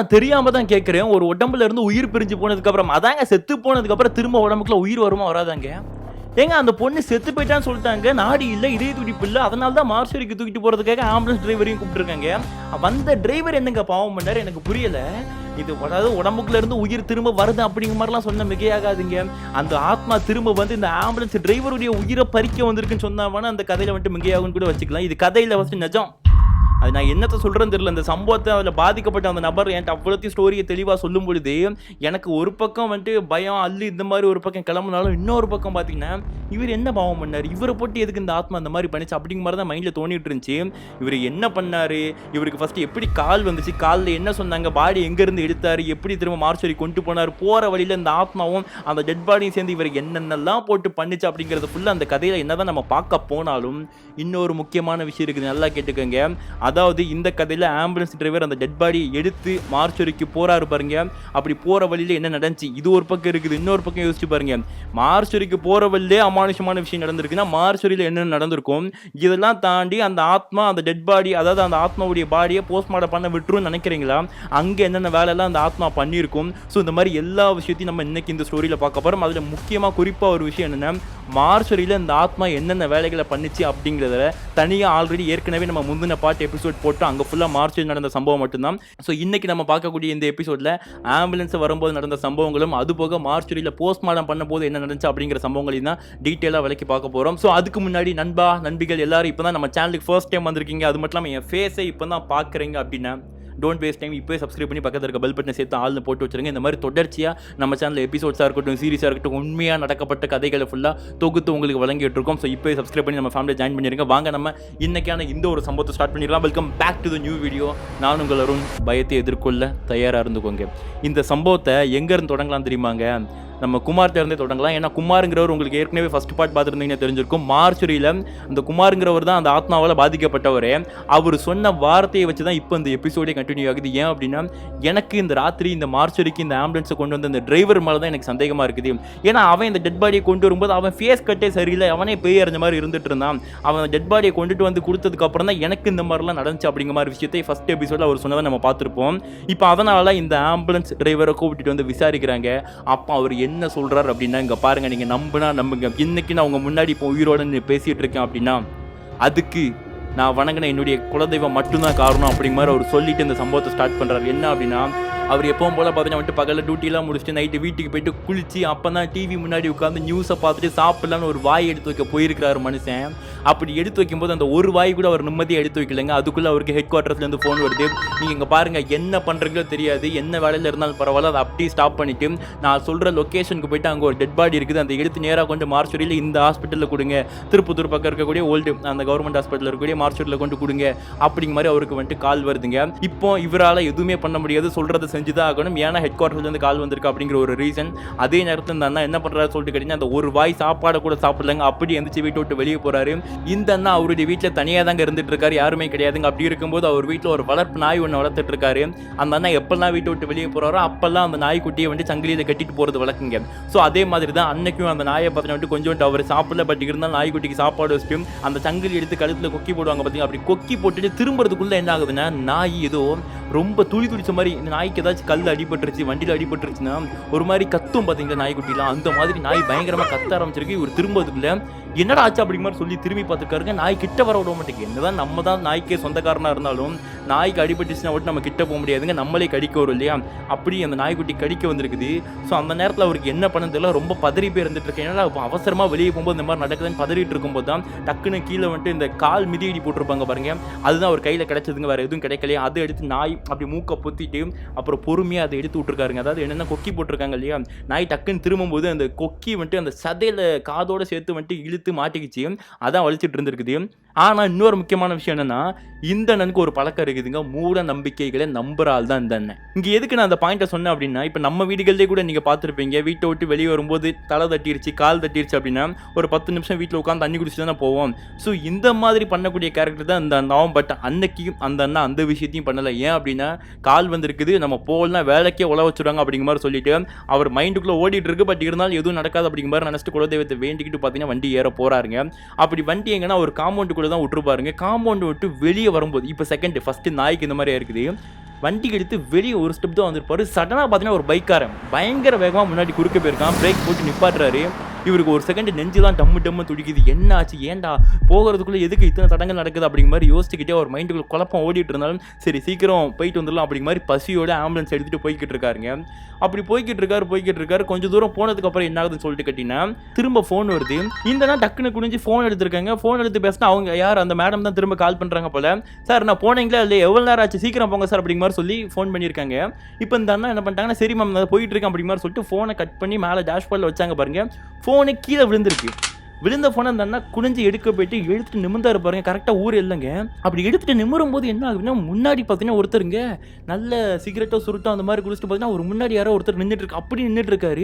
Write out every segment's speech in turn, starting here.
நான் தெரியாம தான் கேட்கிறேன். ஒரு உடம்புல இருந்து உயிர் பிரிஞ்சு போனதுக்கு அப்புறம் அதாங்க செத்து போனதுக்கு அப்புறம் திரும்ப உடம்புக்குள்ள உயிர் வருமா வராதாங்க? ஏங்க அந்த பொண்ணு செத்து போயிட்டான்னு சொல்லிட்டாங்க. நாடி இல்ல, இதய துடிப்பு இல்ல. அதனால தான் மார்ச்சரிக்கு தூக்கிட்டு போறதுக்காக ஆம்புலன்ஸ் டிரைவரையும் கூப்பிட்டுருக்காங்க. வந்த டிரைவர் என்னங்க பாவம் பண்ணாரு எனக்கு புரியல. இது அதாவது உடம்புக்குள்ள இருந்து உயிர் திரும்ப வருது அப்படிங்கிற மாதிரிலாம் சொன்ன மிகையாகாதுங்க. அந்த ஆத்மா திரும்ப வந்து இந்த ஆம்புலன்ஸ் டிரைவருடைய உயிரை பறிக்க வந்திருக்குன்னு சொன்னாவான அந்த கதையில வந்துட்டு மிகையாகுன்னு கூட வச்சுக்கலாம். இது கதையில ஃபர்ஸ்ட் நிஜம். அது நான் என்னத்த சொல்கிறேன்னு தெரியல. இந்த சம்பவத்தை அதில் பாதிக்கப்பட்ட அந்த நபர் என்கிட்ட அவ்வளோத்தையும் ஸ்டோரியை தெளிவாக சொல்லும் பொழுது எனக்கு ஒரு பக்கம் வந்துட்டு பயம் அல்லு இந்த மாதிரி ஒரு பக்கம் கிளம்புனாலும் இன்னொரு பக்கம் பார்த்தீங்கன்னா இவர் என்ன பாவம் பண்ணார், இவரை போட்டு எதுக்கு இந்த ஆத்மா அந்த மாதிரி பண்ணிச்சு அப்படிங்கிற மாதிரி தான் மைண்டில் தோணிட்டு இருந்துச்சு. இவர் என்ன பண்ணார், இவருக்கு ஃபஸ்ட்டு எப்படி கால் வந்துச்சு, காலில் என்ன சொன்னாங்க, பாடி எங்கேருந்து எடுத்தார், எப்படி திரும்ப மார்ச்சரி கொண்டு போனார், போகிற வழியில் இந்த ஆத்மாவும் அந்த டெட் பாடியும் சேர்ந்து இவர் என்னென்னலாம் போட்டு பண்ணிச்சு அப்படிங்கிறது ஃபுல்லாக அந்த கதையில் என்ன தான் நம்ம பார்க்க போனாலும் இன்னொரு முக்கியமான விஷயம் இருக்குது, நல்லா கேட்டுக்கோங்க. அதாவது இந்த கதையில் ஆம்புலன்ஸ் டிரைவர் அந்த டெட் பாடி எடுத்து மார்ச்சரிக்கு போறாரு பாருங்க. அப்படி போற வழியில என்ன நடந்துச்சு இது ஒரு பக்கம் இருக்குது, இன்னொரு பக்கம் யோசிச்சு பாருங்க. மார்ச்சரிக்கு போற வழியிலே அமானுஷமான விஷயம் நடந்திருக்குன்னா மார்ச்சரியில் என்ன நடந்திருக்கும். இதெல்லாம் தாண்டி அந்த ஆத்மா அந்த டெட் பாடி அதாவது அந்த ஆத்மாவுடைய பாடியை போஸ்ட்மார்ட்டம் பண்ண விட்டுருன்னு நினைக்கிறீங்களா? அங்கே என்னென்ன வேலையெல்லாம் அந்த ஆத்மா பண்ணியிருக்கும். ஸோ இந்த மாதிரி எல்லா விஷயத்தையும் நம்ம இன்னைக்கு இந்த ஸ்டோரியில் பார்க்க போகிறோம். அதில் முக்கியமாக குறிப்பாக ஒரு விஷயம் என்னென்னா மார்ச்சரியில் இந்த ஆத்மா என்னென்ன வேலைகளை பண்ணிச்சு அப்படிங்கிறத தனியாக ஆல்ரெடி ஏற்கனவே நம்ம முந்தின பாட்டு எபிசோட் போட்டு அங்கே ஃபுல்லாக மார்ச்சில் நடந்த சம்பவம் மட்டும்தான். ஸோ இன்றைக்கி நம்ம பார்க்கக்கூடிய இந்த எபிசோடில் ஆம்புலன்ஸ் வரும்போது நடந்த சம்பவங்களும் அதுபோக மார்ச்சரியில் போஸ்ட்மார்ட்டம் பண்ணும்போது என்ன நடந்துச்சு அப்படிங்கிற சம்பவங்களையும் தான் டீட்டெயிலாக விளக்கி பார்க்க போகிறோம். ஸோ அதுக்கு முன்னாடி நண்பிகள் எல்லாரும் இப்போ தான் நம்ம சேனலுக்கு ஃபர்ஸ்ட் டைம் வந்திருக்கீங்க, அது மட்டும் இல்லாமல் என் ஃபேஸை இப்போ தான் பார்க்குறீங்க அப்படின்னா டோன்ட் வேஸ்ட் டைம், இப்போயே சப்ஸ்கிரைப் பண்ணி பக்கத்தில் இருக்க பெல் பட்டனை சேர்த்து ஆள்னு போட்டு வச்சுருங்க. இந்த மாதிரி தொடர்ச்சியாக நம்ம சேனலில் எபிசோட்ஸாக இருக்கட்டும், சீரிஸாக இருக்கட்டும், உண்மையாக நடக்கப்பட்ட கதைகளை ஃபுல்லாக தொகுத்து உங்களுக்கு வழங்கிட்டு இருக்கோம். ஸோ இப்போயே சப்ஸ்கிரைப் பண்ணி நம்ம ஃபேமிலியை ஜாயின் பண்ணிருங்க. வாங்க நம்ம இன்னைக்கான இந்த ஒரு சம்பவத்தை ஸ்டார்ட் பண்ணிடலாம். Welcome back to the new video. நான் உங்கள் அருண். பயத்தை எதிர்கொள்ள தயாராக இருந்துக்கோங்க. இந்த சம்பவத்தை எங்கேருந்து தொடங்கலாம் தெரியுமாங்க? நம்ம குமார்கிட்ட இருந்தே தொடங்கலாம். ஏன்னா குமாருங்கிறவர் உங்களுக்கு ஏற்கனவே ஃபர்ஸ்ட் பார்ட் பார்த்துருந்தீங்கன்னா தெரிஞ்சிருக்கும். மார்ச்சரியில் அந்த குமாருங்கிறவர் தான் அந்த ஆத்மாவால் பாதிக்கப்பட்டவர். அவர் சொன்ன வார்த்தையை வச்சு தான் இப்போ இந்த எபிசோடே கண்டினியூ ஆகுது. ஏன் அப்படின்னா எனக்கு இந்த ராத்திரி இந்த மார்ச்சரிக்கு இந்த ஆம்புலன்ஸை கொண்டு வந்த இந்த டிரைவர் மேலே தான் எனக்கு சந்தேகமாக இருக்குது. ஏன்னா அவன் இந்த டெட் பாடியை கொண்டு வரும்போது அவன் ஃபேஸ் கட்டே சரியில்லை, அவனே பேய் அறிஞ்ச மாதிரி இருந்துட்டு இருந்தான். அவன் டெட் பாடியை கொண்டுட்டு வந்து கொடுத்ததுக்கு அப்புறம் தான் எனக்கு இந்த மாதிரிலாம் நடந்துச்சு அப்படிங்கிற மாதிரி விஷயத்தை ஃபர்ஸ்ட் எபிசோடில் அவர் சொன்னதை நம்ம பார்த்துருப்போம். இப்போ அதனால இந்த ஆம்புலன்ஸ் டிரைவரை கூப்பிட்டு வந்து விசாரிக்கிறாங்க. அப்போ அவர் என்ன சொல்றாரு அப்படின்னா, இங்க பாருங்க, நீங்க நம்புனா நம்புங்க, இன்னைக்கு நான் உங்க முன்னாடி இப்போ உயிரோட பேசிட்டு இருக்கேன் அப்படின்னா அதுக்கு நான் வணங்கின என்னுடைய குலதெய்வம் மட்டும்தான் காரணம் அப்படிங்கிற மாதிரி அவர் சொல்லிட்டு இந்த சம்பவத்தை ஸ்டார்ட் பண்றாரு. என்ன அப்படின்னா அவர் எப்பவும் போல பார்த்தீங்கன்னா வந்துட்டு பகலில் டியூட்டிலாம் முடிச்சுட்டு நைட்டு வீட்டுக்கு போயிட்டு குளிச்சு அப்போ தான் டிவி முன்னாடி உட்காந்து நியூஸை பார்த்துட்டு சாப்பிடலான்னு ஒரு வாய் எடுத்து வைக்க போயிருக்கிறாரு மனுஷன். அப்படி எடுத்து வைக்கும்போது அந்த ஒரு வாய் கூட அவர் நிம்மதியாக எடுத்து வைக்கலைங்க. அதுக்குள்ளே அவருக்கு ஹெட் குவார்ட்டர்ஸ்லேருந்து ஃபோன் வருது. நீங்கள் இங்கே பாருங்கள், என்ன பண்ணுறீங்களோ தெரியாது, என்ன வேலையில் இருந்தாலும் பரவாயில்ல, அதை அப்படியே ஸ்டாப் பண்ணிவிட்டு நான் சொல்கிற லொக்கேஷனுக்கு போயிட்டு அங்கே ஒரு டெட் பாடி இருக்குது, அந்த எடுத்து நேராக கொண்டு மார்ச்சரியில் இந்த ஹாஸ்பிட்டலில் கொடுங்க, திருப்பத்தூர் பக்கம் இருக்கக்கூடிய ஓல்டு அந்த கவர்மெண்ட் ஹாஸ்பிட்டலில் இருக்கக்கூடிய மார்ச்சரியில் கொண்டு கொடுங்க அப்படிங்கிற மாதிரி அவருக்கு வந்துட்டு கால் வருதுங்க. இப்போ இவரால் எதுவுமே பண்ண முடியாது, சொல்கிறத செஞ்சுதான் ஆகணும். ஏன்னா ஹெட் குவார்ட்டர்ஸ்லேருந்து கால் வந்திருக்கு அப்படிங்கிற ஒரு ரீசன். அதே நேரத்தில் இந்த அண்ணா என்ன பண்ணுறாரு சொல்லிட்டு கேட்டீங்கன்னா அந்த ஒரு வாய் சாப்பாடை கூட சாப்பிடலங்க. அப்படி எந்திரிச்சு வீட்டை விட்டு வெளியே போகிறாரு. இந்த அண்ணா அவருடைய வீட்டில் தனியாக தாங்க இருந்துட்டு இருக்காரு, யாருமே கிடையாதுங்க. அப்படி இருக்கும்போது அவர் வீட்டில் ஒரு வளர்ப்பு நாய் ஒன்று வளர்த்துட்டு இருக்காரு. அந்த அண்ணா எப்பெல்லாம் வீட்டை விட்டு வெளியே போகிறாரோ அப்பெல்லாம் அந்த நாய்க்குட்டியை வந்து சங்கிலியில் கட்டிட்டு போகிறது வழக்குங்க. ஸோ அதே மாதிரி தான் அன்னைக்கும் அந்த நாயை பார்த்தீங்கன்னா கொஞ்சம் அவர் சாப்பிடல, பட் இருந்தாலும் நாய்க்குட்டிக்கு சாப்பாடு வச்சுட்டு அந்த சங்கிலி எடுத்து கழுத்தில் கொக்கி போடுவாங்க பார்த்தீங்க. அப்படி கொக்கி போட்டுட்டு திரும்புறதுக்குள்ளே என்ன ஆகுதுன்னா நாய் ஏதோ ரொம்ப துடிச்ச மாதிரி, இந்த நாய்க்கு ஏதாச்சும் கல் அடிபட்டுருச்சு, வண்டியில் அடிபட்டுருச்சுன்னா ஒரு மாதிரி கத்தும் பார்த்தீங்களா நாய்க்குட்டிலாம், அந்த மாதிரி நாய் பயங்கரமாக கத்த ஆரம்பிச்சிருக்கு. இவர் திரும்பதுக்குள்ள என்னடா ஆச்சு அப்படிங்கிற மாதிரி சொல்லி திரும்பி பார்த்துக்காருங்க. நாய் கிட்ட வர விட மாட்டேங்குது. என்னதான் நம்ம தான் நாய்க்கே சொந்தக்காரனாக இருந்தாலும் நாய்க்கு அடிபட்டுச்சுன்னா விட்டு நம்ம கிட்ட போக முடியாதுங்க, நம்மளே கடிக்க வரும் இல்லையா? அப்படி அந்த நாய்க்குட்டி கடிக்க வந்திருக்குது. ஸோ அந்த நேரத்தில் அவருக்கு என்ன பண்ணதில்ல, ரொம்ப பதறி போய் இருந்துட்டு இருக்கேன். ஏன்னா அவசரமாக வெளியே போகும்போது இந்த மாதிரி நடக்குதுன்னு பதறிட்டு இருக்கும்போது தான் டக்குன்னு கீழே வந்துட்டு இந்த கால் மிதியடி போட்டிருப்பாங்க பாருங்க, அதுதான் அவர் கையில் கிடைச்சதுங்க, வேறு எதுவும் கிடைக்கலையே. அதை எடுத்து நாய் அப்படி மூக்கை பொத்திட்டு அப்புறம் பொறுமையாக அதை எடுத்து விட்டுருக்காருங்க. அதாவது என்னென்ன கொக்கி போட்டிருக்காங்க இல்லையா, நாய் டக்குன்னு திரும்பும்போது அந்த கொக்கி வந்துட்டு அந்த சதையில் காதோடு சேர்த்து வந்துட்டு இழுத்து மாட்டிக்கிச்சு, அதான் வலிச்சிட்டு இருந்திருக்குது. ஆனால் இன்னொரு முக்கியமான விஷயம் என்னன்னா, இந்த அண்ணனுக்கு ஒரு பழக்கம் இருக்குதுங்க, மூட நம்பிக்கைகளை நம்புற ஆள் தான் இந்த அண்ணன். இங்கே எதுக்கு நான் அந்த பாயிண்ட்டை சொன்னேன் அப்படின்னா, இப்போ நம்ம வீடுகளிலே கூட நீங்கள் பார்த்துருப்பீங்க, வீட்டை விட்டு வெளியே வரும்போது தலை தட்டிருச்சு, கால் தட்டிருச்சு அப்படின்னா ஒரு 10 நிமிஷம் வீட்டில் உட்காந்து தண்ணி குடிச்சு தானே போவோம். ஸோ இந்த மாதிரி பண்ணக்கூடிய கேரக்டர் தான் இந்த அண்ணாவும். பட் அன்னைக்கு அந்த அண்ணா அந்த விஷயத்தையும் பண்ணலை. ஏன் அப்படின்னா கால் வந்திருக்குது, நம்ம போகலாம் வேலைக்கே உழ வச்சுருவாங்க அப்படிங்கிற மாதிரி சொல்லிட்டு அவர் மைண்டுக்குள்ளே ஓடிட்டு இருக்கு. பட் இருந்தாலும் எதுவும் நடக்காது அப்படிங்கிற மாதிரி நினச்சிட்டு குலதெய்வத்தை வேண்டிக்கிட்டு பார்த்தீங்கன்னா வண்டி ஏற போகிறாருங்க. அப்படி வண்டி எங்கன்னா ஒரு காம்பவுண்டுக்குள்ளே தான் விட்டுருப்பாருங்க. காம்பவுண்டு விட்டு வெளியே வரும்போது இப்போ ஃபஸ்ட்டு நாய்க்கு இந்த மாதிரி இருக்குது, வண்டி எடுத்து வெளியே ஒரு ஸ்டெப் தான் வந்திருப்பாரு. சடனாக பார்த்தீங்கன்னா ஒரு பைக்காரன் பயங்கர வேகமாக முன்னாடி குறுக்க போயிருக்கான். பிரேக் போட்டு நிப்பாட்டுறாரு. இவருக்கு ஒரு செகண்ட் நெஞ்சுலாம் டம்மு துடிக்குது. என்ன ஆச்சு, ஏன்டா போகிறதுக்குள்ளே எதுக்கு இத்தனை தடங்கள் நடக்குது அப்படிங்கிற மாதிரி யோசிச்சுக்கிட்டே ஒரு மைண்டுக்குள்ள குழப்பம் ஓடிட்டு இருந்தாலும் சரி சீக்கிரம் போயிட்டு வந்துடலாம் அப்படிங்கிற மாதிரி பசியோட ஆம்புலன்ஸ் எடுத்துகிட்டு போய்கிட்டு இருக்காருங்க. அப்படி போய்கிட்டு இருக்காரு. கொஞ்சம் தூரம் போனதுக்கப்புறம் என்ன ஆகுதுன்னு சொல்லிட்டு கேட்டிங்கன்னா திரும்ப ஃபோன் வருது. இந்த நாள் டக்குன்னு குனிஞ்சு ஃபோன் எடுத்திருக்காங்க. ஃபோன் எடுத்து பேசினா அவங்க யார் அந்த மேடம் தான் திரும்ப கால் பண்ணுறாங்க போல. சார் நான் போனீங்களா இல்லை, எவ்வளோ நேரம் ஆச்சு, சீக்கிரம் போங்க சார் அப்படிங்கிற மாதிரி சொல்லி ஃபோன் பண்ணியிருக்காங்க. இப்போ இந்த அண்ணா என்ன பண்ணிட்டாங்கன்னா சரி மேம் நான் போயிட்டு இருக்கேன் அப்படிங்கிற மாதிரி சொல்லிட்டு ஃபோனை கட் பண்ணி மேலே டேஷ்போர்டில் வச்சாங்க பாருங்க. ஃபோனு கீழே விழுந்திருக்கு. விழுந்த ஃபோனை அந்த அண்ணா குனிஞ்சு எடுக்க போயிட்டு எடுத்துட்டு நிமிர்ந்தாரு பாருங்க. கரெக்டாக ஊர் இல்லைங்க. அப்படி எடுத்துட்டு நிமிரும் போது என்ன ஆகுதுன்னா முன்னாடி பார்த்தீங்கன்னா ஒருத்தருங்க நல்ல சிகரெட்டோ சுருட்டோ அந்த மாதிரி குடிச்சிட்டு பார்த்தீங்கன்னா ஒரு முன்னாடி யாரோ ஒருத்தர் நின்றுட்டு இருக்கு. அப்படி நின்றுட்டு இருக்காரு.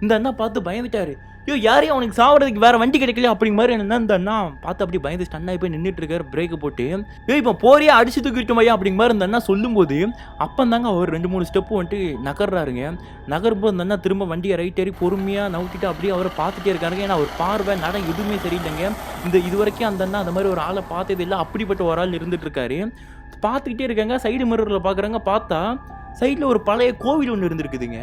இந்த அண்ணா பார்த்து பயந்துட்டாரு. ஐயோ யாரையும் அவனுக்கு சாவறதுக்கு வேற வண்டி கிடைக்கல அப்படிங்கிற மாதிரி என்ன இந்த அண்ணா பார்த்து அப்படி பயந்து ஸ்டன்னா போய் நின்றுட்டு இருக்காரு. பிரேக் போட்டு ஐயோ இப்போ போறியா அடிச்சு தூக்கிட்டு வையா அப்படிங்கிற மாதிரி இந்த அண்ணா சொல்லும்போது அப்போ தாங்க அவர் 2-3 ஸ்டெப்பு வந்துட்டு நகர்றாருங்க. நகரும்போது அந்த அண்ணா திரும்ப வண்டியை ரைட் ஏறி பொறுமையாக நவுத்திட்டு அப்படியே அவரை பார்த்துட்டே இருக்காருங்க. ஏன்னா அவர் பார்வை நட எதுவுமே சரியில்லைங்க. இது வரைக்கும் அந்த அண்ணா அந்த மாதிரி ஒரு ஆளை பார்த்தது இல்லை. அப்படிப்பட்ட ஒரு ஆள் இருந்துட்டு இருக்காரு. பார்த்துக்கிட்டே இருக்காங்க. சைடு மிரரில் பார்க்குறாங்க. பார்த்தா சைடில் ஒரு பழைய கோவில் ஒன்று இருந்திருக்குதுங்க.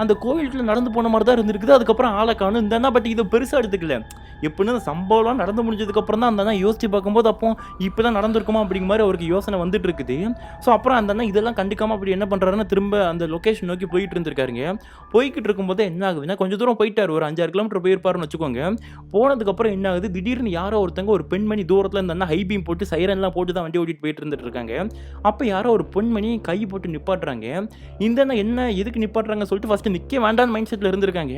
அந்த கோவிலுக்குள்ள நடந்து போன மாதிரி தான் இருந்திருக்குது. அதுக்கப்புறம் ஆளை காணும் இந்த அண்ணா. பட் இதை பெருசாக எடுத்துக்கல. எப்படின்னு அந்த சம்பவம்லாம் நடந்து முடிஞ்சதுக்கப்புறம் தான் அந்த அண்ணா யோசிச்சு பார்க்கும்போது அப்போ இப்போ தான் நடந்திருக்குமா அப்படிங்கிற மாதிரி அவருக்கு யோசனை வந்துட்டு இருக்குது. ஸோ அப்புறம் அந்த அண்ணா இதெல்லாம் கண்டுக்காமல் அப்படி என்ன பண்ணுறாருன்னா திரும்ப அந்த லொக்கேஷன் நோக்கி போயிட்டு இருந்திருக்காருங்க. போய்கிட்டு இருக்கும்போது என்ன ஆகுதுன்னா கொஞ்சம் தூரம் போயிட்டார். ஒரு 5-6 கிலோமீட்டர் போயிருப்பாருன்னு வச்சுக்கோங்க. போனதுக்கப்புறம் என்ன ஆகுது, திடீர்னு யாரோ ஒருத்தங்க ஒரு பெண்மணி தூரத்தில் இந்த அண்ணா ஹைபீம் போட்டு சைரன்லாம் போட்டு தான் வண்டி ஓட்டிட்டு போயிட்டு இருந்துட்டு இருக்காங்க. அப்போ யாரோ ஒரு பெண்மணி கை போட்டு நிப்பாட்டுறாங்க. இந்த அண்ணா என்ன எதுக்கு நிப்பாட்டுறாங்க சொல்லிட்டு ஃபஸ்ட்டு நிற்க வேண்டான்னு மைண்ட் செட்டில் இருந்திருக்காங்க.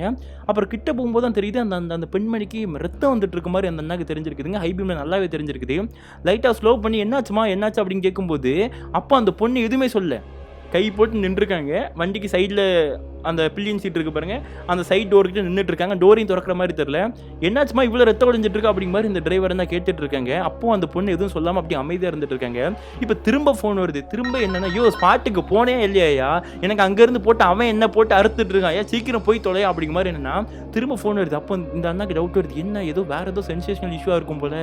அப்புறம் கிட்ட போகும்போது தான் தெரியுது அந்த பெண்மணிக்கு ரத்தம் வந்துட்டு இருக்க மாதிரி அந்த அண்ணாக்கு தெரிஞ்சிருக்குதுங்க. ஹைபீம்ல நல்லாவே தெரிஞ்சிருக்குது. லைட்டாக ஸ்லோ பண்ணி என்னாச்சு அப்படின்னு கேட்கும்போது அப்போ அந்த பொண்ணு எதுவுமே சொல்ல கை போட்டு நின்றுருக்காங்க. வண்டிக்கு சைடில் அந்த பில்லியன் சீட் இருக்குது பாருங்க, அந்த சைட் டோர்கிட்ட நின்றுட்டு இருக்காங்க. டோரையும் திறக்கிற மாதிரி தெரியல. என்னாச்சுமா இவ்வளோ ரத்தம் ஒழிஞ்சிட்டு இருக்கு அப்படிங்கிற மாதிரி இந்த டிரைவர் தான் கேட்டுட்டு இருக்காங்க. அப்போ அந்த பொண்ணு எதுவும் சொல்லாமல் அப்படி அமைதியாக இருந்துட்டு இருக்காங்க. இப்போ திரும்ப ஃபோன் வருது. திரும்ப என்னன்னா ஐயோ ஸ்பாட்டுக்கு போனே இல்லையா, எனக்கு அங்கேருந்து போட்டு அவன் என்ன போட்டு அறுத்துட்டு இருக்கான், ஏன் சீக்கிரம் போய் தொலையா அப்படிங்கிற மாதிரி என்னன்னா திரும்ப ஃபோன் வருது. அப்போ இந்த அண்ணாக்கு டவுட் வருது, என்ன ஏதோ வேற ஏதோ சென்சேஷனல் இஷ்யூவாக இருக்கும் போல,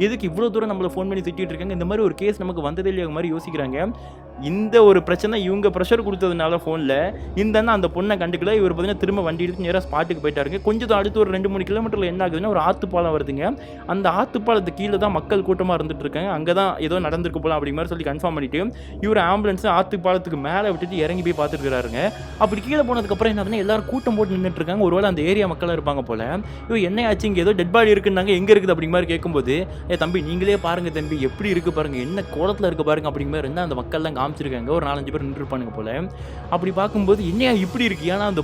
எதுக்கு இவ்வளோ தூரம் நம்மளை ஃபோன் பண்ணி திட்டிட்டு இருக்காங்க, இந்த மாதிரி ஒரு கேஸ் நமக்கு வந்ததே இல்லையா மாதிரி யோசிக்கிறாங்க. இந்த ஒரு பிரச்சனை இவங்க ப்ரெஷர் கொடுத்ததுனால ஃபோனில் இந்த அண்ணா அந்த பொண்ணை கண்டுக்கல. இவர் பார்த்தீங்கன்னா திரும்ப வண்டி எடுத்து நேராக ஸ்பாட்டுக்கு போயிட்டாருங்க. கொஞ்சம் அடுத்து ஒரு 2-3 கிலோமீட்டரில் என்ன ஆகுதுன்னா ஒரு ஆத்துப்பாலம் வருதுங்க. அந்த ஆத்துப்பாலத்துக்கு கீழே தான் மக்கள் கூட்டமாக இருந்துட்டு இருக்காங்க. அங்கே தான் ஏதோ நடந்திருக்கு போல அப்படிங்கிற மாதிரி சொல்லி கன்ஃபார்ம் பண்ணிட்டு இவர் ஆம்புலன்ஸ் ஆத்துப்பாலத்துக்கு மேலே விட்டுட்டு இறங்கி போய் பார்த்துருக்காருங்க. அப்படி கீழே போனதுக்கப்புறம் என்ன ஆகுதுன்னா எல்லாரும் கூட்டம் போட்டு நின்றுட்டு இருக்காங்க. ஒருவேளை அந்த ஏரியா மக்களாக இருப்பாங்க போல. இவ என்ன ஆச்சு, இங்கே ஏதோ டெட் பாடி இருக்குன்னாங்க, எங்கே இருக்குது அப்படிங்கிற மாதிரி கேட்கும்போது தம்பி நீங்களே பாருங்க தம்பி எப்படி இருக்குது பாருங்க, என்ன கோலத்தில் இருக்குது பாருங்க அப்படிங்கிற மாதிரி இருந்தால் அந்த மக்கள்லாம் காமிச்சிருக்காங்க. ஒரு 4-5 பேர் நின்றுருப்பானுங்க போல. அப்படி பார்க்கும்போது என்னையா இப்படி இருக்கு, ஏன்னா அந்த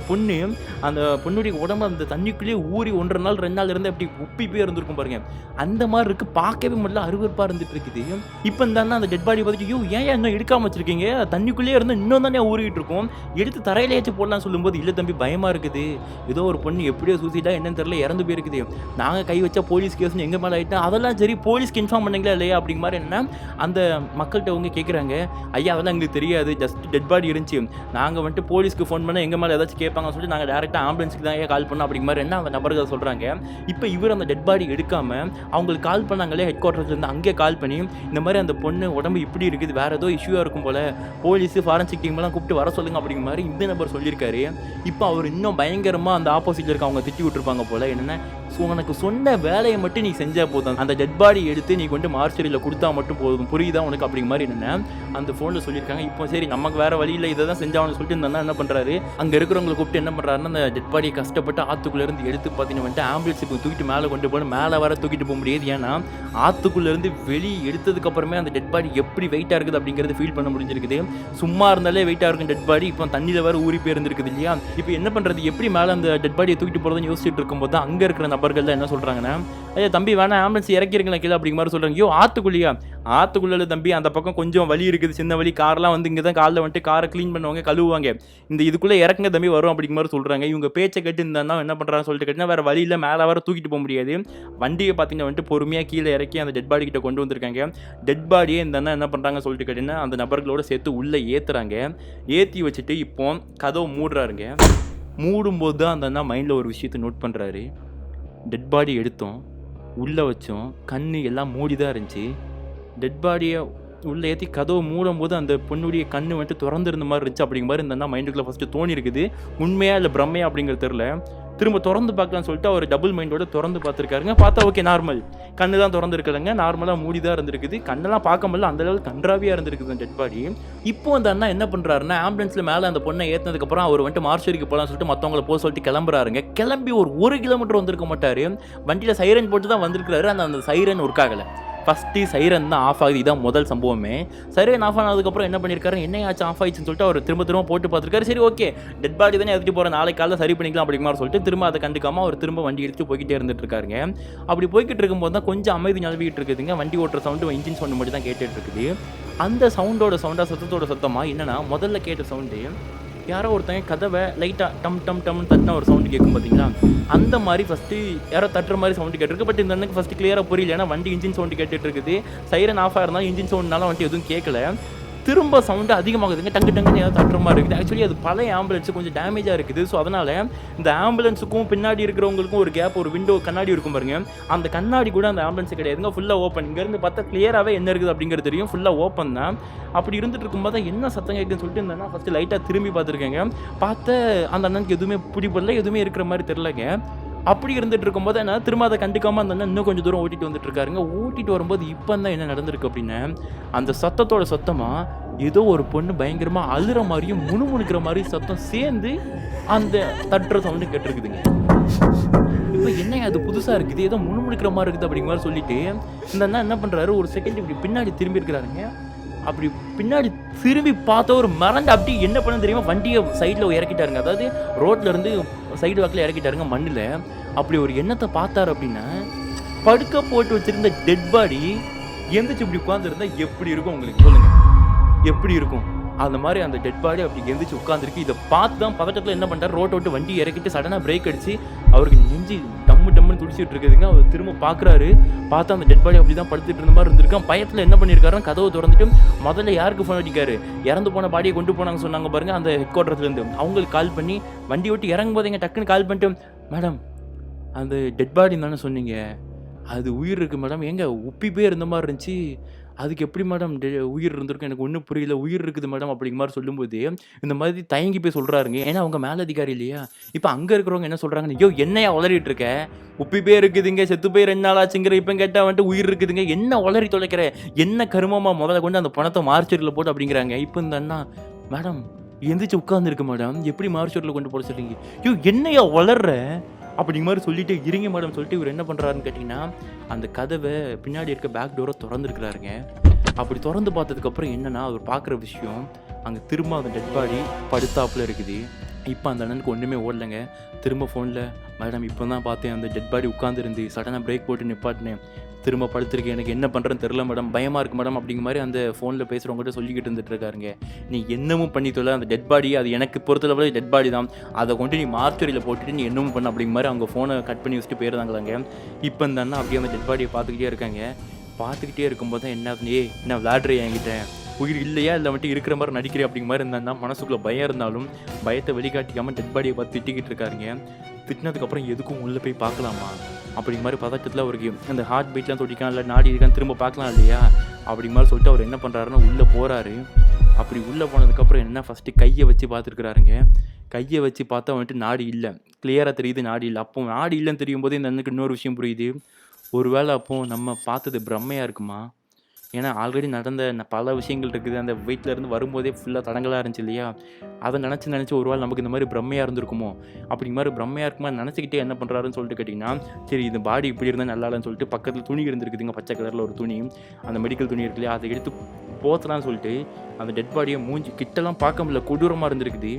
பொண்ணுடைய உடம்பு அந்த தண்ணிக்குள்ளேயே ஊறி 1.5 நாள் 2 நாள் இருந்து அப்படி உப்பி போய் இருந்திருக்கும் பாருங்க. அந்த மாதிரி இருக்கு, பார்க்கவே முடியல, அருவருப்பா இருந்துட்டு இருக்குது. இப்போ இந்த அந்த டெட் பாடி பார்த்துட்டு ஐயோ ஏன் இன்னும் எடுக்காம வச்சிருக்கீங்க, தண்ணிக்குள்ளேயே இருந்து இன்னும் தானே ஊறிட்டு இருக்கும், எடுத்து தரையிலேயாச்சும் போடலாம் சொல்லும்போது இல்லை தம்பி பயமா இருக்குது, ஏதோ ஒரு பொண்ணு எப்படியோ சூசைடா என்னன்னு தெரியல இறந்து போயிருக்குது, நாங்கள் கை வச்சா போலீஸ் கேஸ் எங்க மேலே ஆயிட்டா, அதெல்லாம் சரி போலீஸ்க்கு இன்ஃபார்ம் பண்ணீங்களா இல்லையா அப்படிங்கிற மாதிரி என்ன அந்த மக்கள்கிட்ட அவங்க கேட்குறாங்க. ஐயா அதெல்லாம் எங்களுக்கு தெரியாது, ஜஸ்ட் டெட் பாடி இருந்துச்சு, நாங்கள் வந்துட்டு போலீஸ்க்கு ஃபோன் பண்ணால் எங்கள் மேலே ஏதாச்சும் கேட்பாங்கன்னு சொல்லி நாங்கள் டேரெக்டாக ஆம்புலன்ஸுக்கு தான் கால் பண்ணோம் அப்படிங்கிற மாதிரி என்ன அந்த நபர்கள் சொல்கிறாங்க. இப்போ இவர் அந்த டெட் பாடி எடுக்காமல் அவங்களுக்கு கால் பண்ணாங்களே ஹெட் குவார்ட்டர்ஸ்லேருந்து, அங்கே கால் பண்ணி இந்த மாதிரி அந்த பொண்ணு உடம்பு இப்படி இருக்குது, வேறு ஏதோ இஷ்யூவாக இருக்கும் போல், போலீஸு ஃபாரன்சிக் டீம்லாம் கூப்பிட்டு வர சொல்லுங்க அப்படிங்கிற மாதிரி இந்த நபர் சொல்லியிருக்காரு. இப்போ அவர் இன்னும் பயங்கரமாக அந்த ஆப்போசிட்டில் இருக்க அவங்க திட்டி விட்டுருப்பாங்க போல். என்னென்ன உனக்கு சொன்ன வேலையை மட்டும் நீ செஞ்சால் போதும், அந்த டெட் பாடி எடுத்து நீ கொண்டு மார்ச்சரியில் கொடுத்தா மட்டும் போதும், புரியுதா உனக்கு அப்படிங்கிற மாதிரி என்னென்ன அந்த ஃபோனில் சொல்லியிருக்காங்க. இப்போ சரி நமக்கு வேறு வழி இல்லை, இதை தான் செஞ்சான்னு சொல்லிட்டு இருந்தால் என்ன பண்ணுறாரு, அங்கே இருக்கிறவங்களை கூப்பிட்டு என்ன பண்ணுறாருன்னா அந்த டெட் பாடியை கஷ்டப்பட்டு ஆற்றுக்குள்ளேருந்து எடுத்து பார்த்தீங்கன்னா வந்துட்டு ஆம்புலன்ஸுக்கு தூக்கிட்டு மேலே கொண்டு போகணும். மேலே வர தூக்கிட்டு போக முடியாது, ஏன்னா ஆற்றுக்குள்ளேருந்து வெளியே எடுத்ததுக்கப்புறமே அந்த டெட் பாடி எப்படி வெயிட்டாக இருக்குது அப்படிங்கிறது ஃபீல் பண்ண முடிஞ்சிருக்குது. சும்மா இருந்தாலே வெயிட்டாக இருக்கும் டெட் பாடி, இப்போ தண்ணியில் வேறு ஊறி போயிருந்துருக்குது இல்லையா. இப்போ என்ன பண்ணுறது, எப்படி மேலே அந்த டெட் பாடியை தூக்கிட்டு போகிறதுன்னு யோசிச்சுட்டு இருக்கும்போது தான் அங்கே இருக்கிற நபர்கள் என்ன சொல்கிறாங்கன்னா, ஐயா தம்பி வேணா ஆம்புலன்ஸ் இறக்கிருங்களா கீழே அப்படிங்கிற மாதிரி சொல்கிறாங்க. ஐயோ ஆற்றுக்குள்ளே தம்பி, அந்த பக்கம் கொஞ்சம் வழி இருக்குது, சின்ன வழி, கார்லாம் வந்து இங்கே தான் காலில் வந்துட்டு காரை க்ளீன் பண்ணுவாங்க கழுவுவாங்க, இதுக்குள்ளே இறக்குங்க தம்பி வரும் அப்படிங்கிற மாதிரி சொல்கிறாங்க. இவங்க பேச்சை கேட்டு இருந்தால் என்ன பண்ணுறாங்க சொல்லிட்டு கேட்டிங்கன்னா வேறு வழியில் மேலே வர தூக்கிட்டு போக முடியாது, வண்டியை பார்த்தீங்கன்னா வந்துட்டு பொறுமையாக கீழே இறக்கி அந்த டெட் பாடி கிட்ட கொண்டு வந்திருக்காங்க. டெட் பாடியே இந்த என்ன பண்ணுறாங்க சொல்லிட்டு கேட்டிங்கன்னா அந்த நபர்களோட சேர்த்து உள்ளே ஏற்றுறாங்க. ஏற்றி வச்சுட்டு இப்போ கதவை மூடுறாருங்க. மூடும்போது தான் அந்த மைண்டில் ஒரு விஷயத்தை நோட் பண்ணுறாரு. டெட் பாடி எடுத்தோம், உள்ளே வச்சோம், கண் எல்லாம் மூடி தான் இருந்துச்சு, டெட் பாடியை உள்ள ஏற்றி கதவு மூடும்போது அந்த பொண்ணுடைய கண்ணு வந்துட்டு திறந்துருந்த மாதிரி இருந்துச்சு அப்படிங்கிற மாதிரி இந்த மைண்டுக்குள்ளே ஃபஸ்ட்டு தோணி இருக்குது. உண்மையா இல்லை பிரம்மையா அப்படிங்கிறது தெரில. திரும்ப திறந்து பார்க்கலான்னு சொல்லிட்டு அவர் டபுள் மைண்டோட திறந்து பார்த்துருக்காருங்க. பார்த்தா ஓகே நார்மல், கண்ணு தான் திறந்துருக்குதுங்க, நார்மலாக மூடி தான் இருந்திருக்குது. கண்ணெல்லாம் பார்க்க முடியல, அந்த அளவுக்கு கன்றாவியாக இருந்திருக்குது அந்த டெட் பாடி. இப்போ அந்த அண்ணா என்ன பண்ணுறாருன்னா, ஆம்புலன்ஸில் மேலே அந்த பொண்ணை ஏற்றினதுக்கப்புறம் அவர் வந்துட்டு மார்ச்சரிக்கு போகலான்னு சொல்லிட்டு மற்றவங்கள போக சொல்லிட்டு கிளம்புறாருங்க. கிளம்பி ஒரு கிலோமீட்டர் வந்திருக்க மாட்டார், வண்டியில் சைரன் போட்டு தான் வந்திருக்கிறாரு. அந்த சைரன் ஒர்க் ஆகலை. ஃபஸ்ட்டு சைரன் தான் ஆஃப் ஆகுது. இதான் முதல் சம்பவமே. சைரன் ஆஃப் ஆனதுக்கப்புறம் என்ன பண்ணியிருக்காரு, என்ன ஆச்சு ஆஃப் ஆயிடுச்சுன்னு சொல்லிட்டு அவர் திரும்ப போட்டு பார்த்துருக்காரு. சரி ஓகே, டெட் பாடி தானே எடுத்துகிட்டு போகிற, நாளைக்கு காலையில் சரி பண்ணிக்கலாம் அப்படிங்கிற மாதிரி சொல்லிட்டு திரும்ப அதை கண்டுக்காமல் அவர் திரும்ப வண்டி எடுத்து போய்கிட்டே இருந்துட்டு இருக்காருங்க. அப்படி போய்கிட்டு இருக்கும்போது தான் கொஞ்சம் அமைதி நிலவிட்டு இருக்குதுங்க. வண்டி ஓட்டுற சவுண்டு இன்ஜின் சவுண்டு மட்டும் தான் கேட்டுட்டு இருக்குது. அந்த சத்தத்தோட சத்தமாக என்னன்னா, முதல்ல கேட்ட சவுண்டு யாரோ ஒருத்தங்க கதவை லைட்டாக டம்னு தட்டின ஒரு சவுண்டு கேட்கும் பார்த்தீங்களா, அந்த மாதிரி ஃபஸ்ட்டு யாரோ தட்டுற மாதிரி சவுண்டு கேட்டிருக்கு. பட் இந்த அண்ணனுக்கு ஃபஸ்ட்டு கிளியராக புரியல, ஏன்னா வண்டி இன்ஜின் சவுண்டு கேட்டுட்டு இருக்குது. சைரன் ஆஃப் ஆயிருந்தாலும் இன்ஜின் சவுண்டுனால வண்டி எதுவும் கேட்கல. திரும்ப சவுண்டு அதிகமாகுதுங்க, டங்குன்னு ஏதாவது தட்டுற மாதிரி இருக்குது. ஆக்சுவலி அது பழைய ஆம்புலன்ஸு, கொஞ்சம் டேமேஜாக இருக்குது. ஸோ அதனால் இந்த ஆம்புலன்ஸுக்கும் பின்னாடி இருக்கிறவங்களுக்கும் ஒரு கேப், ஒரு விண்டோ கண்ணாடி இருக்கும் பாருங்க, அந்த கண்ணாடி கூட அந்த ஆம்புலன்ஸு கிடையாதுங்க, ஃபுல்லாக ஓப்பன். இங்கேருந்து பார்த்தா கிளியராகவே என்ன இருக்குது அப்படிங்கிறது தெரியும், ஃபுல்லாக ஓப்பன் தான். அப்படி இருந்துட்டு இருக்கும்போது என்ன சத்தம் கேட்குன்னு சொல்லிட்டு இந்த அண்ணா ஃபஸ்ட்டு லைட்டாக திரும்பி பார்த்துருக்கேங்க. பார்த்த அந்த அண்ணனுக்கு எதுவுமே பிடிப்படல, எதுவுமே இருக்கிற மாதிரி தெரிலங்க. அப்படி இருந்துட்டு இருக்கும்போது என்ன திரும்ப அதை கண்டுக்காமல் அந்த அண்ணன் இன்னும் கொஞ்சம் தூரம் ஓட்டிட்டு வந்துட்டு இருக்காருங்க. ஓட்டிட்டு வரும்போது இப்போ தான் என்ன நடந்திருக்கு அப்படின்னா, அந்த சத்தத்தோட சத்தமாக ஏதோ ஒரு பொண்ணு பயங்கரமாக அழுகிற மாதிரியும் முணுமுணுக்கிற மாதிரி சத்தம் சேர்ந்து அந்த தட்டுற சவுண்டு கேட்டுருக்குதுங்க. இப்போ என்ன அது புதுசாக இருக்குது, ஏதோ முணுமுணுக்கிற மாதிரி இருக்குது அப்படிங்கிற மாதிரி சொல்லிட்டு இந்த அண்ணா என்ன பண்ணுறாரு, ஒரு செகண்ட் இப்படி பின்னாடி திரும்பி இருக்கிறாருங்க. அப்படி பின்னாடி திரும்பி பார்த்த ஒரு மறந்து அப்படி என்ன பண்ண தெரியுமா, வண்டியை சைடில் இறக்கிட்டாருங்க. அதாவது ரோட்ல இருந்து சைடு வாக்கில் இறக்கிட்டாருங்க மண்ணில். அப்படி ஒரு எண்ணத்தை பார்த்தாரு அப்படின்னா, படுக்க போட்டு வச்சிருந்த டெட் பாடி எந்திரிச்சு இப்படி உட்காந்துருந்தா எப்படி இருக்கும் உங்களுக்கு சொல்லுங்க, எப்படி இருக்கும்? அந்த மாதிரி அந்த டெட் பாடி அப்படி எந்திரிச்சு உட்காந்துருக்கு. இதை பார்த்து தான் பதட்டத்தில் என்ன பண்ணிட்டார், ரோட்டை விட்டு வண்டி இறக்கிட்டு சடனாக பிரேக் அடிச்சு அவருக்கு நெஞ்சு டம்முன்னு துடிச்சிட்டு இருக்குதுங்க. அவர் திரும்ப பார்க்குறாரு, பார்த்தா அந்த டெட் பாடி அப்படி தான் படுத்துட்டு இருந்த மாதிரி இருந்திருக்கான். பயத்தில் என்ன பண்ணியிருக்காருன்னா, கதவை திறந்துட்டு முதல்ல யாருக்கு ஃபோன் அடிக்காரு, இறந்து போன பாடியை கொண்டு போனாங்க சொன்னாங்க பாருங்க அந்த ஹெட் குவார்ட்டர்ஸ்லேருந்து, அவங்களுக்கு கால் பண்ணி வண்டி விட்டு இறங்கும் போது எங்கள் டக்குன்னு கால் பண்ணிட்டு, மேடம் அந்த டெட் பாடி தானே சொன்னீங்க, அது உயிர் இருக்குது மேடம், எங்கே உப்பி போய் இருந்த மாதிரி இருந்துச்சு, அதுக்கு எப்படி மேடம் உயிர் இருந்திருக்கும், எனக்கு ஒன்றும் புரியல, உயிர் இருக்குது மேடம் அப்படிங்கிற மாதிரி சொல்லும்போது இந்த மாதிரி தயங்கி போய் சொல்கிறாருங்க. ஏன்னா அவங்க மேலதிகாரி இல்லையா. இப்போ அங்கே இருக்கிறவங்க என்ன சொல்கிறாங்க, ஐயோ என்னையா உளறிட்டு இருக்க, உப்பி போய் இருக்குதுங்க, செத்து போய் 2 நாள் ஆச்சுங்கிற, இப்போ கேட்டால் வந்துட்டு உயிர் இருக்குதுங்க, என்ன உளறி தொலைக்கிற, என்ன கருமமாக முதல்ல கொண்டு அந்த பணத்தை மார்ச்சரியில் போட்டு அப்படிங்கிறாங்க. இப்போ இந்த அண்ணா, மேடம் எந்திரிச்சு உட்காந்துருக்கு மேடம், எப்படி மார்ச்சரியில் கொண்டு போட சொல்றீங்க, ஐயோ என்னையா வளர்ற அப்படிங்கிற மாதிரி சொல்லிட்டு இருங்க மேடம் சொல்லிட்டு இவர் என்ன பண்ணுறாருன்னு கேட்டிங்கன்னா, அந்த கதவை பின்னாடி இருக்க பேக் டோரை திறந்துருக்கிறாருங்க. அப்படி திறந்து பார்த்ததுக்கப்புறம் என்னென்னா, அவர் பார்க்குற விஷயம், அங்கே திரும்ப அந்த டெட் பாடி படுத்தாப்பில் இருக்குது. இப்போ அந்த அண்ணனுக்கு ஒன்றுமே ஓடலைங்க. திரும்ப ஃபோனில், மேடம் இப்போ தான் பார்த்தேன் அந்த டெட் பாடி உட்காந்துருந்து, சடனாக பிரேக் போட்டு நிப்பாட்டினேன், திரும்ப படுத்துருக்கேன், எனக்கு என்ன பண்ணுறேன்னு தெரில மேடம், பயமாக இருக்குது மேடம் அப்படிங்கிற மாதிரி அந்த ஃபோனில் பேசுகிறவங்ககிட்ட சொல்லிக்கிட்டு இருந்துட்டு இருக்காருங்க. நீ என்னமும் பண்ணி தொலை, அந்த டெட் பாடி அது எனக்கு பொறுத்தளவில் டெட் பாடி தான், அதை கொண்டு நீ மார்ச்சரியில் போட்டுட்டு நீ என்னமும் பண்ண அப்படிங்கிற மாதிரி அவங்க ஃபோனை கட் பண்ணி வச்சுட்டு போயிருந்தாங்களாங்க. இப்போ இந்த அண்ணா அப்படியே அந்த டெட் பாடியை பார்த்துக்கிட்டே இருக்காங்க. பார்த்துக்கிட்டே இருக்கும்போது தான் என்ன என்ன விளையாடுறேன் என்கிட்ட, உயிர் இல்லையா இல்லை வந்துட்டு இருக்கிற மாதிரி நடிக்கிறேன் அப்படிங்கிற மாதிரி இருந்தா மனசுக்குள்ளே பயம் இருந்தாலும் பயத்தை வெளிக்காட்டிக்காமல் டெட் பாடியை பார்த்து திட்டிக்கிட்டு இருக்காருங்க. திட்டினதுக்கப்புறம் எதுக்கும் உள்ளே போய் பார்க்கலாமா அப்படிங்கிற மாதிரி பதட்டத்தில் அவருக்கு அந்த ஹார்ட் பீட்லாம் தொட்டிக்கலாம், இல்லை நாடி இருக்கான்னு திரும்ப பார்க்கலாம் இல்லையா அப்படிங்கிற மாதிரி சொல்லிட்டு அவர் என்ன பண்ணுறாருன்னா உள்ளே போகிறாரு. அப்படி உள்ளே போனதுக்கப்புறம் என்ன ஃபஸ்ட்டு கையை வச்சு பார்த்துருக்குறாருங்க. கையை வச்சு பார்த்தா வந்துட்டு நாடி இல்லை, கிளியராக தெரியுது நாடி இல்லை. அப்போ நாடி இல்லைன்னு தெரியும் போது இந்த அண்ணனுக்கு இன்னொரு விஷயம் புரியுது, ஒருவேளை அப்போது நம்ம பார்த்தது பிரம்மையாக இருக்குமா, ஏன்னா ஆல்ரெடி நடந்த பல விஷயங்கள் இருக்குது, அந்த வீட்டிலேருந்து வரும்போதே ஃபுல்லாக தடங்களாக இருந்துச்சு இல்லையா, அதை நினச்சி ஒருவேளை நமக்கு இந்த மாதிரி பிரம்மையாக இருந்திருக்குமோ அப்படிங்கிற மாதிரி பிரம்மையாக இருக்குமா நினச்சிக்கிட்டே என்ன பண்ணுறாருன்னு சொல்லிட்டு கேட்டிங்கன்னா, சரி இந்த பாடி இப்படி இருந்தால் நல்லா இல்லைன்னு சொல்லிட்டு பக்கத்தில் துணி இருந்துருக்குதுங்க, பச்சை கலரில் ஒரு துணி, அந்த மெடிக்கல் துணி இருக்கு இல்லையா, அதை எடுத்து போத்தலான்னு சொல்லிட்டு அந்த டெட் பாடியை மூஞ்சி கிட்டலாம் பார்க்க முடியல, கொடூரமாக இருந்திருக்குது.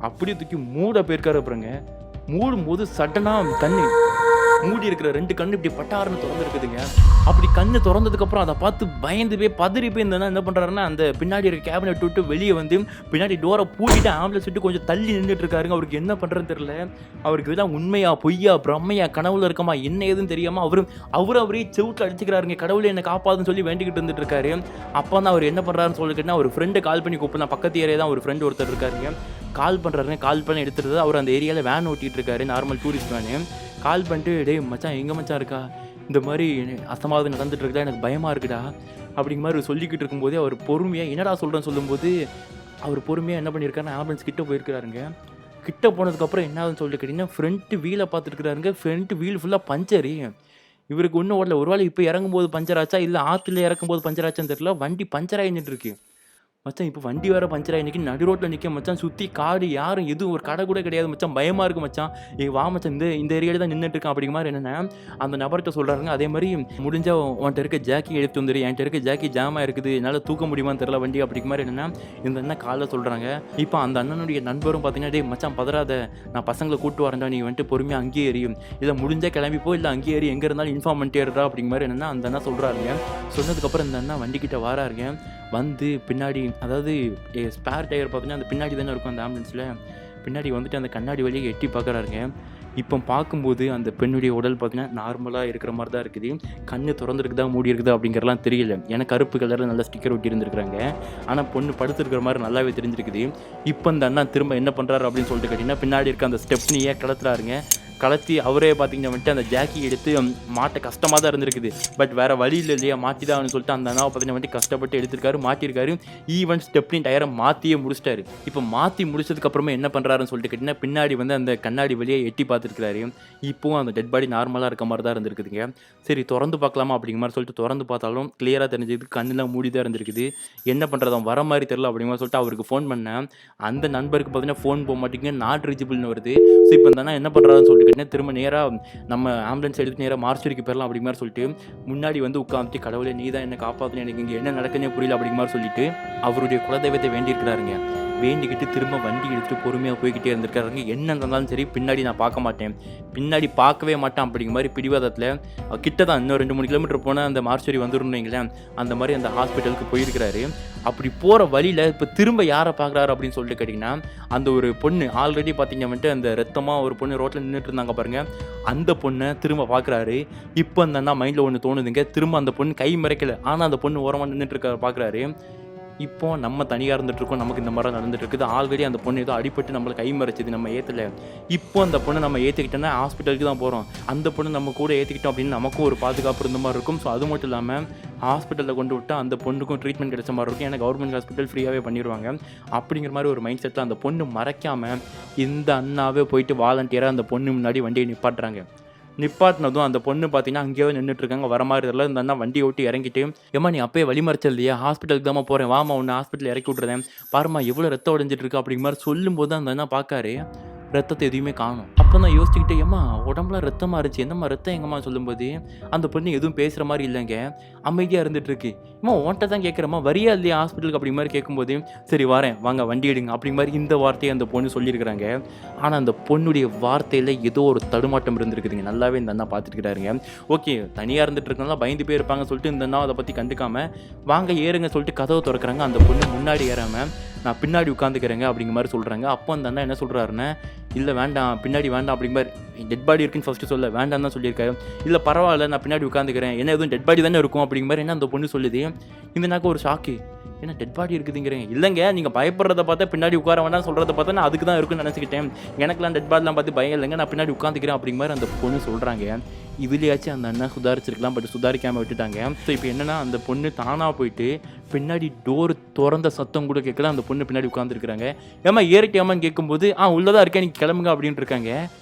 அப்படியே தூக்கி மூட போயிருக்காரு. அப்புறங்க மூடும்போது சடனாக கண்ணு மூடி இருக்கிற 2 கண்ணு இப்படி பட்டாருன்னு திறந்துருக்குதுங்க. அப்படி கண்ணு திறந்ததுக்கப்புறம் அதை பார்த்து பயந்து போய் பதறி போய் இருந்தேன்னா என்ன பண்ணுறாருன்னா, அந்த பின்னாடி இருக்க கேபினெட் விட்டு வெளியே வந்து பின்னாடி டோரை பூட்டிட்டு ஆம்புலன்ஸ் விட்டு கொஞ்சம் தள்ளி நின்றுட்டு இருக்காருங்க. அவருக்கு என்ன பண்ணுறதுன்னு தெரியல, அவருக்கு இதெல்லாம் உண்மையா பொய்யா பிரம்மையா கனவுல இருக்கமா என்ன ஏதுன்னு தெரியாமல் அவரே செவுட்டில் அடிச்சுக்கிறாருங்க. கடவுளை என்னை காப்பாதுன்னு சொல்லி வேண்டிக்கிட்டு இருந்துட்டு இருக்காரு. அப்போ தான் அவர் என்ன பண்ணுறாருன்னு சொல்லிக்கிட்டா, ஒரு ஃப்ரெண்டை கால் பண்ணி கூப்பிடலாம், பக்கத்து ஏரியா தான் ஒரு ஃப்ரெண்டு ஒருத்தர் இருக்காருங்க. கால் பண்ணுறாருங்க, கால் பண்ணி எடுத்துட்டு அவர் அந்த ஏரியாவில் வேன் ஓட்டிகிட்டு இருக்காரு, நார்மல் டூரிஸ்ட் வேனு. கால் பண்ணிட்டு, டேய் மச்சான் எங்கே மச்சான் இருக்கா, இந்த மாதிரி அசம்பாவிதம் நடந்துட்டு இருக்குதா, எனக்கு பயமாக இருக்குடா, அப்படிங்கிற மாதிரி சொல்லிக்கிட்டு இருக்கும்போதே அவர் பொறுமையாக என்னடா சொல்கிறேன்னு சொல்லும்போது அவர் பொறுமையாக என்ன பண்ணியிருக்காருன்னா ஆம்புலன்ஸ் கிட்ட போயிருக்கிறாருங்க. கிட்ட போனதுக்கப்புறம் என்ன ஆகுதுன்னு சொல்லிட்டு கேட்டிங்கன்னா ஃப்ரண்ட் வீலை பார்த்துருக்குறாருங்க. ஃப்ரண்ட் வீல் ஃபுல்லாக பஞ்சரு. இவருக்கு ஒன்றும் ஓடல. ஒரு வேளை இப்போ இறங்கும்போது பஞ்சர் ஆச்சா இல்லை ஆற்றுல இறக்கும்போது பஞ்சர் ஆச்சான்னு தெரியல. வண்டி பஞ்சர் ஆகிட்டு இருக்கு. மச்சான் இப்போ வண்டி வேறு பஞ்சர் ஆகி நிற்கி நடு ரோட்டில் நிற்க மச்சான். சுற்றி காடு யாரும் எதுவும் ஒரு கடை கூட கிடையாது மச்சான். பயமாக இருக்குது மச்சான். வா மச்சான் இந்த ஏரியாவில் தான் நின்றுட்டு இருக்கான் அப்படிங்கிற மாதிரி என்னென்ன அந்த நபர்கிட்ட சொல்கிறாருங்க. அதே மாதிரி முடிஞ்சால் உன்ட்ட இருக்க ஜாக்கி எடுத்து வந்துரு, என்கிட்ட இருக்க ஜாக்கி ஜாமாக இருக்குது, என்னால் தூக்க முடியுமான்னு தெரியல வண்டி அப்படிங்கிற மாதிரி என்னென்னா இந்த அண்ணன் காலைல சொல்கிறாங்க. இப்போ அந்த அண்ணனுடைய நண்பரும் பார்த்தீங்கன்னா டே மச்சான் பதறாத, நான் பசங்களை கூப்பிட்டு வரேன்டா, நீ வந்துட்டு பொறுமையாக அங்கேயே எறியும், இல்லை முடிஞ்சால் கிளம்பிப்போ, இல்லை அங்கேயே ஏறி எங்கே இருந்தாலும் இன்ஃபார்ம் பண்ணிட்டே இருடா அப்படிங்கிற மாதிரி என்னென்னா அந்த அண்ணா சொல்கிறாருங்க. சொன்னதுக்கப்புறம் இந்த அண்ணா வண்டிக்கிட்ட வாராருங்க. வந்து பின்னாடி அதாவது ஸ்பேர் டயர் பார்த்தீங்கன்னா அந்த பின்னாடி தானே இருக்கும் அந்த ஆம்புலன்ஸில். பின்னாடி வந்துட்டு அந்த கண்ணாடி வழியை எட்டி பார்க்குறாருங்க. இப்போ பார்க்கும்போது அந்த பெண்ணுடைய உடல் பார்த்தீங்கன்னா நார்மலாக இருக்கிற மாதிரி தான் இருக்குது. கண்ணு திறந்துருக்குதா மூடி இருக்குதா அப்படிங்கிறலாம் தெரியல. ஏன்னா கருப்பு கலரில் நல்லா ஸ்டிக்கர் ஒட்டி இருந்துருக்குறாங்க. ஆனால் பொண்ணு படுத்துருக்கிற மாதிரி நல்லாவே தெரிஞ்சிருக்குது. இப்போ அந்த அண்ணா திரும்ப என்ன பண்ணுறாரு அப்படின்னு சொல்லிட்டு கேட்டிங்கன்னா பின்னாடி இருக்க அந்த ஸ்டெப்னியை கலத்துறாருங்க. கலத்தி அவரே பார்த்தீங்கன்னா வந்துட்டு அந்த ஜாக்கி எடுத்து மாட்ட கஷ்டமாக தான் இருந்திருக்குது. பட் வேறு வழி இல்லை இல்லையா, மாட்டி தான் சொல்லிட்டு அந்த அண்ணாவை பார்த்தீங்கன்னா வந்துட்டு கஷ்டப்பட்டு எடுத்துருக்காரு, மாட்டியிருக்காரு. ஈவன் ஸ்டெப்னி டயரை மாற்றியே முடிச்சிட்டாரு. இப்போ மாற்றி முடிச்சதுக்கப்புறமே என்ன பண்ணுறாருன்னு சொல்லிட்டு கேட்டிங்கன்னா பின்னாடி வந்து அந்த கண்ணாடி வழியை எட்டி பார்த்துருக்காரு. இப்போவும் அந்த டெட் பாடி நார்மலாக இருக்க மாதிரி தான் இருந்திருக்குதுங்க. சரி திறந்து பார்க்கலாமா அப்படிங்கிற மாதிரி சொல்லிட்டு திறந்து பார்த்தாலும் கிளியராக தெரிஞ்சது கண்ணெலாம் மூடி தான் இருந்திருக்குது. என்ன பண்ணுறது அவன் வர மாதிரி தெரில அப்படிங்கிற மாதிரி சொல்லிட்டு அவருக்கு ஃபோன் பண்ணேன். அந்த நண்பருக்கு பார்த்தீங்கன்னா ஃபோன் போக மாட்டேங்க, நாட் ரீச்சபிள்னு வருது. ஸோ இப்போ இந்த என்ன பண்ணுறாருன்னு சொல்லிட்டு திரும்ப நேராக நம்ம ஆம்புலன்ஸ் எடுத்து நேராக மார்ச்சுரிக்கு போயிடலாம் அப்படிங்கிற மாதிரி சொல்லிட்டு முன்னாடி வந்து உட்காந்துட்டு கடவுளே நீ தான் என்ன காப்பாற்றணும், எனக்கு இங்கே என்ன நடக்குன்னே புரியல அப்படிங்கிற மாதிரி சொல்லிட்டு அவருடைய குலதெய்வத்தை வேண்டியிருக்கிறாருங்க. வேண்டிக்கிட்டு திரும்ப வண்டி எடுத்துகிட்டு பொறுமையாக போய்கிட்டே இருந்திருக்காருங்க. என்ன இருந்தாலும் சரி பின்னாடி நான் பார்க்க மாட்டேன், பின்னாடி பார்க்கவே மாட்டேன் அப்படிங்கிற மாதிரி பிடிவாதத்தில் கிட்ட தான் இன்னும் 2-3 கிலோமீட்டர் போனால் அந்த மார்ச்சுரி வந்துருந்தீங்களேன் அந்த மாதிரி அந்த ஹாஸ்பிட்டலுக்கு போயிருக்கிறாரு. அப்படி போகிற வழியில் இப்போ திரும்ப யாரை பார்க்குறாரு அப்படின்னு சொல்லிட்டு கேட்டிங்கன்னா அந்த ஒரு பொண்ணு ஆல்ரெடி பார்த்தீங்க வந்துட்டு அந்த ரத்தமாக ஒரு பொண்ணு ரோட்டில் நின்றுட்டு இருந்தாங்க பாருங்கள், அந்த பொண்ணை திரும்ப பார்க்குறாரு. இப்போ அந்த அண்ணா மைண்டில் ஒன்று தோணுதுங்க, திரும்ப அந்த பொண்ணு கை மறைக்கலை, ஆனால் அந்த பொண்ணு ஓரமாக நின்றுட்டு இருக்க பார்க்குறாரு. இப்போ நம்ம தனியாக இருந்துகிட்ருக்கோம், நமக்கு இந்த மாதிரி நடந்துட்டு இருக்குது. ஆல்ரெடி அந்த பொண்ணு ஏதோ அடிபட்டு நம்மளை கை மறைச்சிது, நம்ம ஏற்றலை. இப்போ அந்த பொண்ணை நம்ம ஏற்றிக்கிட்டோன்னா ஹாஸ்பிட்டலுக்கு தான் போகிறோம். அந்த பொண்ணு நம்ம கூட ஏற்றிக்கிட்டோம் அப்படின்னு நமக்கும் ஒரு பாதுகாப்பு இருந்த மாதிரி இருக்கும். ஸோ அது மட்டும் இல்லாமல் ஹாஸ்பிட்டலில் கொண்டு விட்டால் அந்த பொண்ணுக்கும் ட்ரீட்மெண்ட் கிடைச்ச மாதிரி இருக்கும். ஏன்னா கவர்மெண்ட் ஹாஸ்பிட்டல் ஃப்ரீயாகவே பண்ணிடுவாங்க. அப்படிங்கிற மாதிரி ஒரு மைண்ட் செட்டில் அந்த பொண்ணு மறைக்காமல் இந்த அண்ணாவே போயிட்டு வாலண்டியராக அந்த பொண்ணு முன்னாடி வண்டியை நிப்பாட்டுறாங்க. நிப்பாட்டினதும் அந்த பொண்ணு பார்த்தீங்கன்னா அங்கேயே நின்றுட்டுருக்காங்க, வர மாதிரி தெரியல. இந்த அண்ணா வண்டியை ஓட்டி இறங்கிட்டு ஏமா நீ அப்பயே வழிமறைச்சல் இல்லையா, ஹாஸ்பிட்டலுக்கு தான் போகிறேன், வாமா ஒன்று ஹாஸ்பிட்டல் இறக்கி விட்றேன், பாருமா எவ்வளோ ரத்தம் உடைஞ்சிட்டு இருக்கு அப்படிங்கிற மாதிரி சொல்லும்போது அந்த அண்ணா பார்க்காரு ரத்தத்தை எதுவுமே காணும். அப்போ தான் யோசிச்சுக்கிட்டே ஏம்மா உடம்புலாம் ரத்தமாக இருந்துச்சு, என்னம்மா ரத்தம் எங்கம்மா சொல்லும்போது அந்த பொண்ணு எதுவும் பேசுகிற மாதிரி இல்லைங்க, அமைதியாக இருந்துகிட்ருக்கு. அம்மா ஓன்ட்ட தான் கேட்குறம்மா வரியா இல்லையா ஹாஸ்பிட்டலுக்கு அப்படிங்க மாதிரி கேட்கும்போது சரி வரேன் வாங்க வண்டி எடுங்க அப்படிங்க மாதிரி இந்த வார்த்தையை அந்த பொண்ணு சொல்லியிருக்கிறாங்க. ஆனால் அந்த பொண்ணுடைய வார்த்தையில் ஏதோ ஒரு தடுமாட்டம் இருந்திருக்குதுங்க. நல்லாவே இந்த அண்ணா பார்த்துருக்கிறாருங்க. ஓகே தனியாக இருந்துட்டு இருக்கனால பயந்து போயிருப்பாங்க சொல்லிட்டு இந்த அண்ணா அதை பற்றி கண்டுக்காமல் வாங்க ஏறுங்க சொல்லிட்டு கதவை திறக்கிறாங்க. அந்த பொண்ணு முன்னாடி ஏறாமல் நான் பின்னாடி உட்காந்துக்கிறேங்க அப்படிங்கிற மாதிரி சொல்கிறாங்க. அப்போ அந்த அண்ணா என்ன சொல்கிறாருன்னா இல்லை வேண்டாம் பின்னாடி வேண்டாம் அப்படிங்கிற மாதிரி டெட் பாடி இருக்குன்னு ஃபஸ்ட்டு சொல்ல வேண்டாம் தான் சொல்லியிருக்காரு. இல்லை பரவாயில்ல நான் பின்னாடி உட்காந்துக்கிறேன், என்ன எதுவும் டெட் பாடி தானே இருக்கும் அப்படிங்கிற மாதிரி என்ன அந்த பொண்ணு சொல்லுது. இந்த நாக்கு ஒரு ஷாக்கு, ஏன்னா டெட் பாடி இருக்குதுங்கிறேன். இல்லைங்க நீங்கள் பயப்படுறத பார்த்தா பின்னாடி உட்கார வேண்டாம் சொல்கிறத பார்த்தா நான் அதுக்கு தான் இருக்குன்னு நினச்சிக்கிட்டேன், எனக்குலாம் டெட் பாடிலாம் பார்த்து பயம் இல்லைங்க, நான் பின்னாடி உட்காந்துக்கிறேன் அப்படிங்கிற மாதிரி அந்த பொண்ணு சொல்கிறாங்க. இதுலேயாச்சும் அந்த அண்ணா சுதாரிச்சிருக்கலாம், பட் சுதாரிக்காமல் விட்டுட்டாங்க. ஸோ இப்போ என்னென்னா அந்த பொண்ணு தானாக போயிட்டு பின்னாடி டோர் திறந்த சத்தம் கூட கேட்கல, அந்த பொண்ணு பின்னாடி உட்காந்துருக்குறாங்க. ஏமா ஏறிட்டியாமான்னு கேட்கும்போது உள்ளதாக இருக்கேன் நீங்கள் கிளம்புங்க அப்படின்ட்டு இருக்காங்க.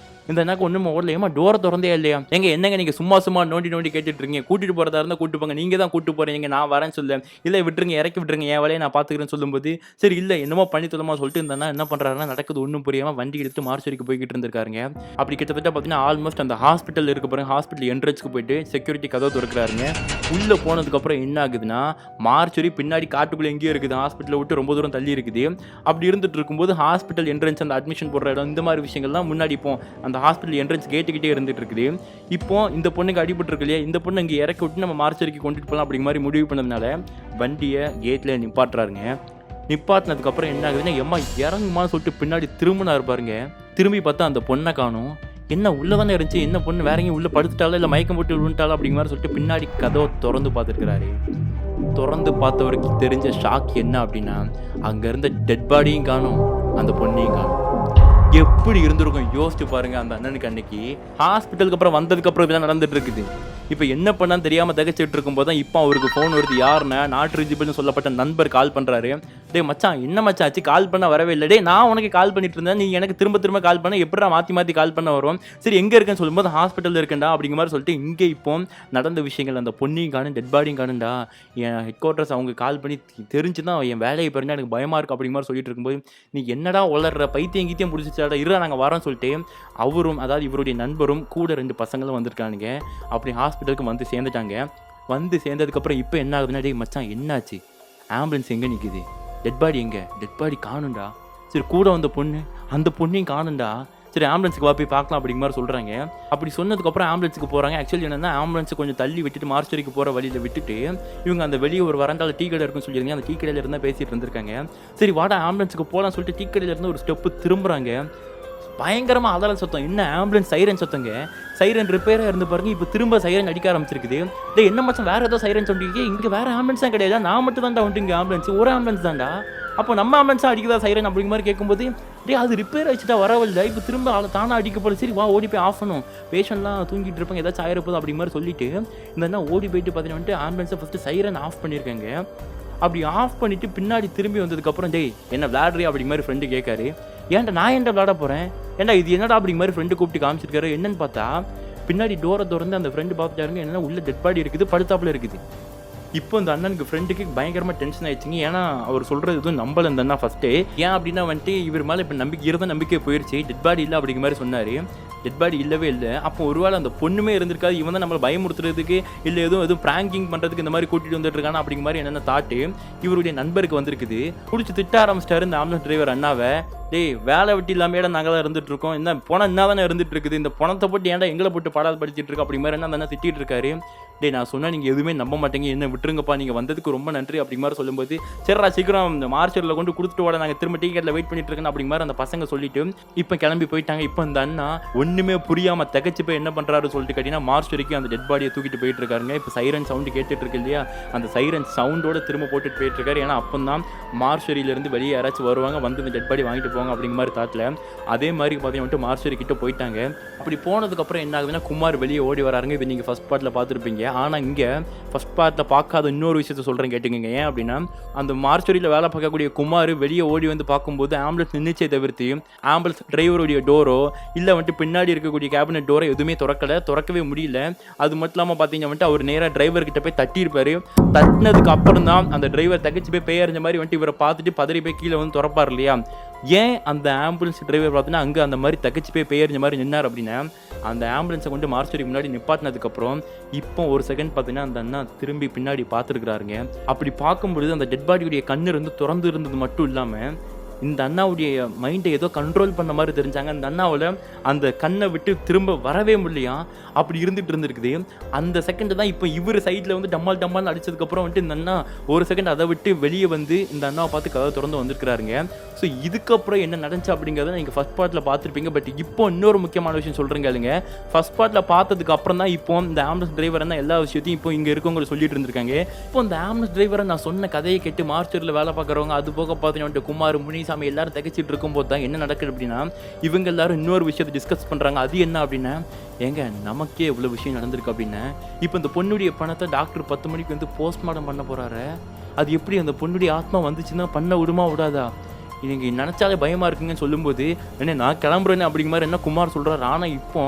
இந்த அண்ணாக்கு ஒன்றும் ஓடல, ஏமா டோரை திறந்தே இல்லையா, எங்க என்னங்க நீங்கள் சும்மா நோண்டி கேட்டுட்டு இருக்கீங்க, கூட்டிகிட்டு போகிறதா இருந்தால் கூட்டு போங்க, நீங்கள் தான் கூட்டு போகிறீங்க, நான் வரேன்னு சொல்ல, இல்லை விட்டுருங்க இறக்கி விட்டுருங்க என் வேலையை நான் பார்த்துக்கிறேன்னு சொல்லும்போது சரி இல்லை என்னமோ பண்ணி தொல்லமா சொல்லிட்டு இந்த அண்ணா என்ன பண்ணுறாருன்னா நடக்குது ஒன்றும் புரியாமல் வண்டி எடுத்து மார்ச்சுரிக்கு போய்கிட்டு இருந்திருக்காருங்க. அப்படி கிட்டத்தட்ட பார்த்தீங்கன்னா ஆல்மோஸ்ட் அந்த ஹாஸ்பிட்டல் இருக்க பாருங்க, ஹாஸ்பிட்டல் என்ட்ரன்ஸ்க்கு போயிட்டு செக்யூரிட்டி கதவு திறக்கிறாருங்க. உள்ளே போனதுக்கப்புறம் என்ன ஆகுதுன்னா மார்ச்சுரி பின்னாடி காட்டுக்குள்ளே எங்கேயும் இருக்குது, ஹாஸ்பிட்டலை விட்டு ரொம்ப தூரம் தள்ளி இருக்குது. அப்படி இருந்துட்டு இருக்கும்போது ஹாஸ்பிட்டல் என்ட்ரன்ஸ் அந்த அட்மிஷன் போடுற இடம் இந்த மாதிரி விஷயங்கள்லாம் முன்னாடி இப்போ அந்த ஹாஸ்பிட்டல் என்ட்ரன்ஸ் கேட்டுக்கிட்டே இருந்துட்டு இருக்குது. இப்போ இந்த பொண்ணுக்கு அடிபட்டு இருக்கு இல்லையா, இந்த பொண்ணு இங்கே இறக்கி விட்டு நம்ம மார்ச்சரிக்கு கொண்டுட்டு போகலாம் அப்படிங்கிற மாதிரி முடிவு பண்ணதுனால வண்டியை கேட்டில் நிப்பாட்டுறாருங்க. நிப்பாட்டினதுக்கப்புறம் என்ன ஆகுதுன்னா எம்மா இறங்குமா சொல்லிட்டு பின்னாடி திரும்பினா இருப்பாருங்க. திரும்பி பார்த்தா அந்த பொண்ணை காணும். என்ன உள்ளே தானே இருந்துச்சு, என்ன பொண்ணு வேற எங்கேயும் உள்ளே படுத்துட்டாலும் இல்லை மயக்கம் போட்டு விழுந்துட்டாலும் அப்படிங்கிற மாதிரி சொல்லிட்டு பின்னாடி கதவை திறந்து பார்த்துருக்கிறாரு. திறந்து பார்த்தவருக்கு தெரிஞ்ச ஷாக் என்ன அப்படின்னா அங்கே இருந்த டெட் பாடியும் காணும், அந்த பொண்ணையும் காணும். எப்படி இருந்திருக்கும் யோசிச்சு பாருங்க. அந்த அண்ணனுக்கு அன்னைக்கு ஹாஸ்பிட்டலுக்கு அப்புறம் வந்ததுக்கு அப்புறம் இதெல்லாம் நடந்துட்டு இருக்குது. இப்போ என்ன பண்ணான்னு தெரியாமல் தகச்சிட்டு இருக்கும்போது தான் இப்போ அவருக்கு ஃபோன் வருது. யாருன்னா நாட் ரீச்சபிள்னு சொல்லப்பட்ட நண்பர் கால் பண்ணுறாரு. டேய் மச்சான், என்ன மச்சான் ஆச்சு? கால் பண்ண வரவே இல்லை. டேய் நான் உனக்கு கால் பண்ணிட்டு இருந்தேன், நீ எனக்கு திரும்ப திரும்ப கால் பண்ண, எப்படா மாற்றி மாற்றி கால் பண்ண வரும்? சரி எங்கே இருக்குன்னு சொல்லும்போது ஹாஸ்பிட்டலில் இருக்கேன்டா அப்படிங்கிற மாதிரி சொல்லிட்டு இங்கே இப்போ நடந்த விஷயங்கள் அந்த பொண்ணையும் காணும் டெட் பாடியும் காணும்டா. என் ஹெட் குவார்ட்டர்ஸ் அவங்க கால் பண்ணி தெரிஞ்சு தான் என் வேலையை பாருங்க எனக்கு பயமாக இருக்குது அப்படிங்கிற மாதிரி சொல்லிட்டு இருக்கும்போது, நீ என்னடா உளர்ற, பைத்தியம் கீத்தியம் முடிச்சிச்சாடா, இருடா நாங்கள் வரோன்னு சொல்லிட்டு அவரும் அதாவது இவருடைய நண்பரும் கூட 2 பசங்களும் வந்திருக்கானுங்க. அப்படி ஹாஸ்பிட்டலுக்கு வந்து சேர்ந்துட்டாங்க. வந்து சேர்ந்ததுக்கப்புறம் இப்போ என்ன ஆகுதுன்னா, டேய் மச்சான் என்னாச்சு? ஆம்புலன்ஸ் எங்கே நிற்குது? டெட் பாடி எங்கே? டெட் பாடி காணும்டா. சரி கூட வந்த பொண்ணு, அந்த பொண்ணையும் காணும்டா. சரி ஆம்புலன்ஸுக்கு வா போய் பார்க்கலாம் அப்படிங்கிற மாதிரி சொல்கிறாங்க. அப்படி சொன்னதுக்கப்புறம் ஆம்புலன்ஸுக்கு போகிறாங்க. ஆக்சுவலி என்னென்னா ஆம்புலன்ஸை கொஞ்சம் தள்ளி விட்டுட்டு மார்ச்சரிக்கு போகிற வழியில் விட்டுட்டு இவங்க அந்த வெளியே ஒரு வராண்டாவில் டீ கடை இருக்குன்னு சொல்லியிருந்தாங்க. அந்த டீ கடையில் இருந்தால் பேசிகிட்டு இருந்திருக்காங்க. சரி வாடா ஆம்புலன்ஸுக்கு போகலான்னு சொல்லிட்டு டீ கடையில் இருந்து ஒரு ஸ்டெப்பு திரும்புகிறாங்க. பயங்கரமாக அதெல்லாம் சத்தம். என்ன ஆம்புலன்ஸ் சைரன் சத்தங்க. சைரன் ரிப்பேராக இருந்து பாருங்க, இப்போ திரும்ப சைரன் அடிக்க ஆரம்பிச்சிருக்குது. டே என்ன மச்சான் வேறு ஏதோ சைரன் சொல்லிட்டு இங்கே வேறு ஆம்புலன்ஸ் தான் கிடையாது, நான் மட்டும் தான்டா வந்துட்டு இங்கே ஆம்புலன்ஸ், ஒரு ஆம்புலன்ஸ் தான்டா. அப்போ நம்ம ஆம்புலன்ஸாக அடிக்குதா சைரன் அப்படிங்கிற மாதிரி கேட்கும்போது, டே அது ரிப்பேர் ஆகிடுச்சுட்டா வரவில்லை, இப்போ திரும்ப அதை தானே அடிக்க போல, சரி வா ஓடி போய் ஆஃப் பண்ணும், பேஷண்ட்லாம் தூங்கிட்டு இருப்பாங்க ஏதாச்சும் ஆயிரப்போதும் அப்படிங்கிற மாதிரி சொல்லிட்டு இந்த ஓடி போயிட்டு பார்த்தீங்கன்னா ஆம்புலன்ஸை ஃபஸ்ட்டு சைரன் ஆஃப் பண்ணியிருக்காங்க. அப்படி ஆஃப் பண்ணிவிட்டு பின்னாடி திரும்பி வந்ததுக்கப்புறம், டேய் என்ன விளையாடுறி அப்படிங்கிற மாதிரி ஃப்ரெண்டு கேட்காரு. ஏன்டா நான் ஏன்டா விளையாட போகிறேன், ஏன்டா இது என்னடா அப்படிங்கிற மாதிரி ஃப்ரெண்டு கூப்பிட்டு காமிச்சிருக்காரு. என்னன்னு பார்த்தா பின்னாடி டோரை திறந்து அந்த ஃப்ரெண்டு பார்த்துட்டாருங்க, என்னென்னா உள்ள டெட் பாடி இருக்குது, படுத்தாப்புல இருக்குது. இப்போ இந்த அண்ணனுக்கு ஃப்ரெண்டுக்கு பயங்கரமாக டென்ஷன் ஆயிடுச்சுங்க. ஏன்னா அவர் சொல்கிறது எதுவும் நம்பலை இந்த அண்ணா ஃபஸ்ட்டு. ஏன் அப்படின்னா வந்துட்டு இவர் மேலே இப்போ நம்பிக்கை போயிடுச்சு. டெட் பாடி இல்லை அப்படிங்கிற மாதிரி சொன்னார். டெட் பாடி இல்லவே இல்லை. அப்போ ஒருவேளை அந்த பொண்ணுமே இருந்திருக்காது, இவன் தான் நம்மளை பயமுறுத்துறதுக்கு இல்லை எதுவும் ப்ராங்கிங் பண்ணுறதுக்கு இந்த மாதிரி கூட்டிகிட்டு வந்துட்டு இருக்கானா அப்படிங்கிற மாதிரி என்னென்ன தாட்டு இவருடைய நண்பருக்கு வந்திருக்குது. பிடிச்சி திட்ட ஆரம்பிச்சிட்டாரு இந்த ஆம்புலன்ஸ் டிரைவர் அண்ணாவை. டேய் வேலை வெட்டி இல்லாமல் நாங்கள் தான் இருந்துட்டு இருக்கோம், என்ன பணம் என்ன தானே இருந்துட்டு இருக்குது, இந்த பணத்தை போட்டு ஏன்டா எங்களை போட்டு பாடாது படிச்சுட்டு இருக்கோம் அப்படிங்கிற மாதிரி என்ன திட்டிகிட்டு இருக்காரு. டேய் நான் சொன்னால் நீங்கள் எதுவுமே நம்ப மாட்டேங்க, என்ன விட்டுருங்கப்பா, நீங்கள் வந்ததுக்கு ரொம்ப நன்றி அப்படிங்கிற மாதிரி சொல்லும்போது, சரிடா சீக்கிரம் இந்த மார்ச்சரில் கொண்டு கொடுத்துட்டு வாட, நாங்கள் திரும்ப டிக்கெட்டில் வெயிட் பண்ணிட்டு இருக்கேன் அப்படிங்கிற மாதிரி அந்த பசங்க சொல்லிட்டு இப்போ கிளம்பி போயிட்டாங்க. இப்போ இந்த அண்ணா ஒன்றுமே புரியாமல் தகச்சு போய் என்ன பண்ணுறாரு சொல்லிட்டு கேட்டிங்கன்னா மார்ச்சரிக்கு அந்த டெட் பாடியை தூக்கிட்டு போயிட்டு இருக்காருங்க. இப்போ சைரன் சவுண்டு கேட்டுட்டு இருக்கு இல்லையா, அந்த சைரன் சவுண்டோட திரும்ப போட்டுட்டு போயிட்டு இருக்காரு. ஏன்னா அப்போ தான் மார்ச்சரியிலேருந்து வெளியே யாராச்சும் வருவாங்க, வந்து இந்த டெட் பாடி வாங்கிட்டு போவாங்க அப்படிங்கிற மாதிரி தாட்டில் அதே மாதிரி பார்த்தீங்கன்னா மார்ச்சரி கிட்ட போயிட்டாங்க. அப்படி போனதுக்கப்புறம் என்ன ஆகுதுன்னா குமார் வெளியே ஓடி வராருங்க. இப்போ நீங்கள் ஃபஸ்ட் பார்ட்டில் பார்த்துருப்பீங்க. ஆனால் இங்கே ஃபஸ்ட் பார்ட்டில் பார்க்காத இன்னொரு விஷயத்த சொல்கிறேன் கேட்டுக்கங்க. ஏன் அப்படின்னா அந்த மார்ச்சரியில் வேலை பார்க்கக்கூடிய குமார் வெளியே ஓடி வந்து பார்க்கும்போது ஆம்புலன்ஸ் நின்றுச்சே தவிர்த்து ஆம்புலன்ஸ் டிரைவருடைய டோரோ இல்லை வந்துட்டு பின்னாடி இருக்கக்கூடிய கேபினட் டோரோ எதுவுமே திறக்கவே முடியல. அது மட்டும் இல்லாமல் பார்த்தீங்கன்னா அவர் நேராக டிரைவர்கிட்ட போய் தட்டியிருப்பார். தட்டினதுக்கு அப்புறம் தான் அந்த டிரைவர் தகச்சு போய் பேயறிஞ்ச மாதிரி வந்துட்டு இவரை பார்த்துட்டு பதறி போய் கீழே வந்து திறப்பார் இல்லையா. ஏன் அந்த ஆம்புலன்ஸ் டிரைவர் பார்த்தீங்கன்னா அங்கே அந்த மாதிரி தகச்சு போய் பேயறிஞ்ச மாதிரி நின்னார் அப்படின்னா, அந்த ஆம்புலன்ஸை கொண்டு மார்ச்சரி முன்னாடி நிப்பாட்டினதுக்கப்புறம் இப்போ ஒரு செகண்ட் பார்த்தீங்கன்னா அந்த அண்ணா திரும்பி பின்னாடி பார்த்துருக்குறாருங்க. அப்படி பார்க்கும்பொழுது அந்த டெட் பாடியுடைய கண்ணு இருந்து திறந்து இருந்தது மட்டும் இல்லாமல் இந்த அண்ணாவுடைய மைண்டை ஏதோ கண்ட்ரோல் பண்ண மாதிரி தெரிஞ்சாங்க. அந்த அண்ணாவில் அந்த கண்ணை விட்டு திரும்ப வரவே முடியலையா, அப்படி இருந்துகிட்டு இருந்திருக்குது. அந்த செகண்ட் தான் இப்போ இவர் சைடில் வந்து டம்மால் அடித்ததுக்கப்புறம் வந்துட்டு இந்த அண்ணா ஒரு செகண்ட் அதை விட்டு வெளியே வந்து இந்த அண்ணாவை பார்த்து கதவை திறந்து வந்திருக்கிறாருங்க. ஸோ இதுக்கப்புறம் என்ன நடந்துச்சு அப்படிங்கிறத நீங்கள் ஃபஸ்ட் பார்ட்டில் பார்த்துருப்பீங்க. பட் இப்போ இன்னொரு முக்கியமான விஷயம் சொல்கிறேங்க இல்லைங்க. ஃபஸ்ட் பார்ட்டில் பார்த்ததுக்கு அப்புறம் தான் இப்போ இந்த ஆம்புலன்ஸ் டிரைவர் தான் எல்லா விஷயத்தையும் இப்போ இங்கே இருக்கவங்க சொல்லிட்டு இருந்திருக்காங்க. இப்போ இந்த ஆம்புலன்ஸ் டிரைவரை நான் சொன்ன கதையை கேட்டு மார்ச்சரியில் வேலை பார்க்குறவங்க அது போக பார்த்தீங்கன்னா குமார் முனிசாமி எல்லாரும் தகச்சிட்டு இருக்கும்போது தான் என்ன நடக்குது அப்படின்னா இவங்க எல்லாரும் இன்னொரு விஷயத்தை டிஸ்கஸ் பண்ணுறாங்க. அது என்ன அப்படின்னா, ஏங்க நமக்கே இவ்வளோ விஷயம் நடந்திருக்கு அப்படின்னா இப்போ இந்த பொண்ணுடைய பணத்தை டாக்டர் 10 மணிக்கு வந்து போஸ்ட்மார்ட்டம் பண்ண போகிறாரு. அது எப்படி அந்த பொண்ணுடைய ஆத்மா வந்துச்சுன்னா பண்ண விடுமா விடாதா, நீங்கள் நினச்சாலே பயமாக இருக்குங்கன்னு சொல்லும்போது என்ன நான் கிளம்புறேன்னு அப்படிங்கிற மாதிரி என்ன குமார் சொல்கிறார். ஆனால் இப்போ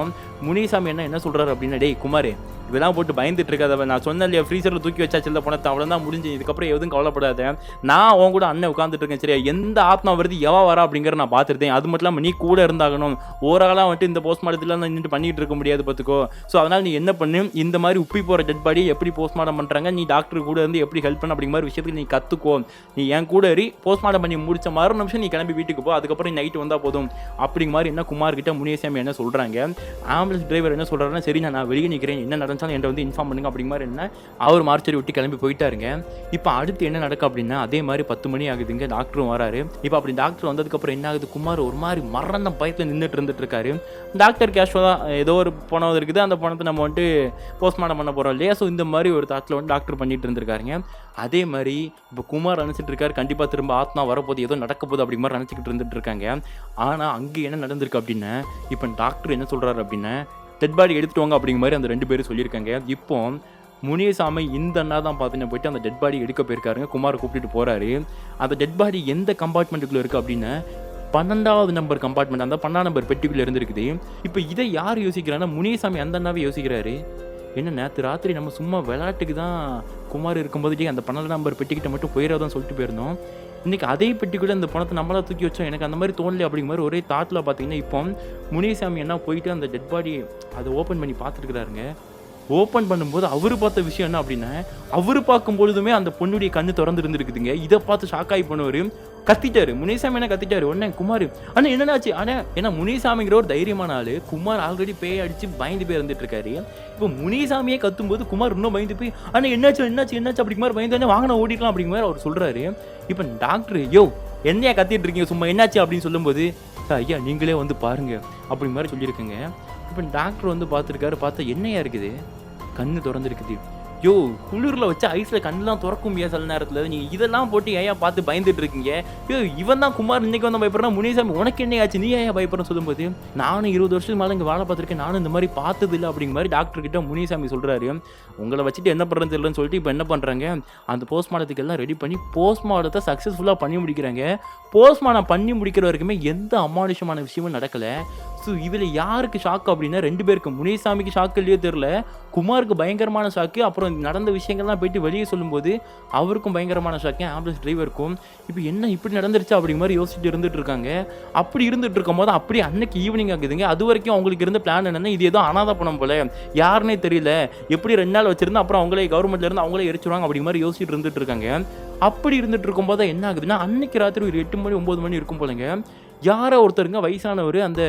முனிசாமி என்ன சொல்கிறாரு அப்படின்னா, டேய் குமார் இதெல்லாம் போட்டு பயந்துட்டு இருக்காத, நான் சொன்னேன் இல்லையா ஃப்ரீசரில் தூக்கி வச்சா செல்ல பணத்தை அவ்வளோ தான் முடிஞ்சு, இதுக்கப்புறம் எதுவும் கவலைப்படாத, நான் உன் கூட அண்ணன் உட்காந்துட்டு இருக்கேன் சரியா, எந்த ஆத்மா வருது எவா வரா அப்படிங்கிற நான் பார்த்துருந்தேன். அது மட்டும் இல்லாமல் நீ கூட இருந்தாகணும், ஓராளாக வந்துட்டு இந்த போஸ்ட்மார்ட்டத்தில் நின்றுட்டு பண்ணிட்டு இருக்க முடியாது பார்த்துக்கோ. ஸோ அதனால் நீ என்ன பண்ணு, இந்த மாதிரி உப்பி போகிற டெட் பாடி எப்படி போஸ்ட்மார்ட்டம் பண்ணுறாங்க, நீ டாக்டர் கூட இருந்து எப்படி ஹெல்ப் பண்ண அப்படிங்கிற மாதிரி விஷயத்துக்கு நீ கற்றுக்கோ, நீ என் கூட ஏறி போஸ்ட்மார்ட்டம் பண்ணி முடிச்ச மறு நிமிஷம் நீ கிளம்பி வீட்டுக்கு போ, அதுக்கப்புறம் நைட்டு வந்தால் போதும் அப்படிங்கிற மாதிரி என்ன குமார்கிட்ட முனிசாமி என்ன சொல்கிறாங்க. ஆம்புலன்ஸ் டிரைவர் என்ன சொல்கிறாருன்னா, சரி நான் வெளியே நிற்கிறேன், என்ன நடந்தாலும் என்கிட்ட வந்து இன்ஃபார்ம் பண்ணுங்க அப்படிங்கிற மாதிரி என்ன அவர் மார்ச்சரி விட்டு கிளம்பி போயிட்டாருங்க. இப்போ அடுத்து என்ன நடக்கும் அப்படின்னா அதே மாதிரி 10 மணி ஆகுதுங்க, டாக்டரும் வராரு. இப்போ அப்படி டாக்டர் வந்ததுக்கப்புறம் என்ன ஆகுது, குமார் ஒரு மாதிரி மரண பயத்தில் இருந்துட்டு இருக்காரு. டாக்டர் கேஷுவலாக ஏதோ ஒரு பணம் இருக்குது, அந்த பணத்தை நம்ம வந்துட்டு போஸ்ட்மார்ட்டம் பண்ண போகிறோம் இல்லையா. ஸோ இந்த மாதிரி ஒரு தாட்டில் வந்து டாக்டர் பண்ணிட்டு இருந்திருக்காருங்க. அதே மாதிரி இப்போ குமார் நினச்சிட்டு இருக்காரு கண்டிப்பாக திரும்ப ஆத்மா வரப்போது, ஏதோ நடக்க போகுது அப்படி மாதிரி நினச்சிக்கிட்டு இருந்துட்டு இருக்காங்க. ஆனால் அங்கே என்ன நடந்திருக்கு அப்படின்னா இப்போ டாக்டர் என்ன சொல்கிறாரு அப்படின்னா, டெட் பாடி எடுத்துட்டு வாங்க அப்படிங்கிற மாதிரி அந்த 2 பேரும் சொல்லியிருக்காங்க. இப்போ முனியசாமி இந்த அண்ணா தான் பார்த்தீங்கன்னா போயிட்டு அந்த டெட் பாடி எடுக்க போயிருக்காருங்க. குமாரை கூப்பிட்டுட்டு போறாரு. அந்த டெட் பாடி எந்த கம்பார்ட்மெண்ட்டுக்குள்ள இருக்கு அப்படின்னா 12வது நம்பர் கம்பார்ட்மெண்ட், அந்த 12 நம்பர் பெட்டிக்குள்ள இருந்திருக்குது. இப்போ இதை யார் யோசிக்கிறான்னா முனியசாமி அந்த அண்ணாவே யோசிக்கிறாரு. என்ன நேற்று ராத்திரி நம்ம சும்மா விளையாட்டுக்கு தான் குமார் இருக்கும்போது அந்த 12 நம்பர் பெட்டிக்கிட்ட மட்டும் போயிடாதான் சொல்லிட்டு போயிருந்தோம். இன்றைக்கி அதே பெட்டிக்குள்ளே இந்த பணத்தை நம்மளா தூக்கி வச்சோம். எனக்கு அந்த மாதிரி தோணலை அப்படிங்கிற மாதிரி ஒரே தாட்டில் பார்த்தீங்கன்னா இப்போ முனியசாமி என்ன போயிட்டு அந்த டெட் பாடி அதை ஓப்பன் பண்ணி பார்த்துருக்குறாருங்க. ஓப்பன் பண்ணும்போது அவர் பார்த்த விஷயம் என்ன அப்படின்னா, அவர் பார்க்கும் பொழுதுமே அந்த பொண்ணுடைய கண்ணு திறந்து இருந்துருக்குதுங்க. இதை பார்த்து ஷாக்காகி போனவர் கத்திட்டாரு. முனியசாமி என்ன கத்திட்டாரு. உடனே குமார் அண்ணா என்னன்னாச்சு அண்ணா, ஏன்னா முனியசாமிங்கிற ஒரு தைரியமான ஆள். குமார் ஆல்ரெடி பேய் அடிச்சு பயந்து போய் இருந்துட்டு இருக்காரு. இப்போ முனியசாமியே கத்தும்போது குமார் இன்னும் பயந்து போய் அண்ணா என்னாச்சு என்னாச்சு என்னாச்சு அப்படிங்கிற மாதிரி பயந்து வாங்கின ஓடிக்கலாம் அப்படிங்கிற மாதிரி அவர் சொல்றாரு. இப்போ டாக்டர் யோ என்னையா கத்திட்டு இருக்கீங்க சும்மா என்னாச்சு அப்படின்னு சொல்லும்போது ஐயா நீங்களே வந்து பாருங்க அப்படிங்கிற மாதிரி சொல்லியிருக்கேங்க. இப்போ டாக்டர் வந்து பார்த்துருக்காரு. பார்த்தா என்னையா இருக்குது, கண்ணு திறந்துருக்குது. யோ குளிரில் வச்சு ஐஸில் கண்ணெலாம் திறக்கும் சில நேரத்தில் நீங்கள் இதெல்லாம் போட்டு ஏன் பார்த்து பயந்துட்டு இருக்கீங்க. யோ இவன் தான் குமார் இன்னைக்கு வந்து பயப்படுறான். முனியசாமி உனக்கு என்ன ஆச்சு, நீ ஏன் பயப்படுறேன்னு சொல்லும்போது நானும் 20 வருஷத்துக்கு மேலே இங்கே வேலை பார்த்துருக்கேன், நானும் இந்த மாதிரி பார்த்தது இல்லை அப்படிங்கிற மாதிரி டாக்டர்கிட்ட முனியசாமி சொல்கிறாரு. உங்களை வச்சுட்டு என்ன பண்ணுறதுன்னு தெரியலன்னு சொல்லிட்டு இப்போ என்ன பண்ணுறாங்க, அந்த போஸ்ட்மார்ட்டத்துக்கு எல்லாம் ரெடி பண்ணி போஸ்ட்மார்ட்டத்தை சக்ஸஸ்ஃபுல்லாக பண்ணி முடிக்கிறாங்க. போஸ்ட்மார்ட்டம் பண்ணி முடிக்கிற வரைக்குமே எந்த அமானுஷமான விஷயமும் நடக்கலை. ஸோ இதில் யாருக்கு ஷாக்கு அப்படின்னா 2 பேருக்கு, முனியசாமிக்கு ஷாக்கு இல்லையோ தெரில, குமாருக்கு பயங்கரமான ஷாக்கு. அப்புறம் நடந்த விஷயங்கள்லாம் போயிட்டு வெளியே சொல்லும்போது அவருக்கும் பயங்கரமான ஷாக்கு, ஆம்புலன்ஸ் டிரைவருக்கும். இப்போ என்ன இப்படி நடந்துருச்சு அப்படிங்கிற மாதிரி யோசிச்சுட்டு இருந்துட்டு இருக்காங்க. அப்படி இருந்துட்டு இருக்கும் போது அப்படி அன்னைக்கு ஈவினிங் ஆகுதுங்க. அது வரைக்கும் அவங்களுக்கு இருந்த பிளான் என்னன்னா, இது ஏதோ அனாதை பணம் போல, யாருன்னே தெரியல, எப்படி 2 நாள் வச்சிருந்தா அப்புறம் அவங்களே கவர்மெண்ட்ல இருந்து அவங்களே எரிச்சுருவாங்க அப்படிங்கிற மாதிரி யோசிச்சுட்டு இருந்துட்டு இருக்காங்க. அப்படி இருந்துட்டு இருக்கும் போது என்ன ஆகுதுன்னா, அன்னைக்கு ராத்திரி ஒரு 8 மணி 9 மணி இருக்கும் போலங்க, யாரோ ஒருத்தருங்க வயசானவர் அந்த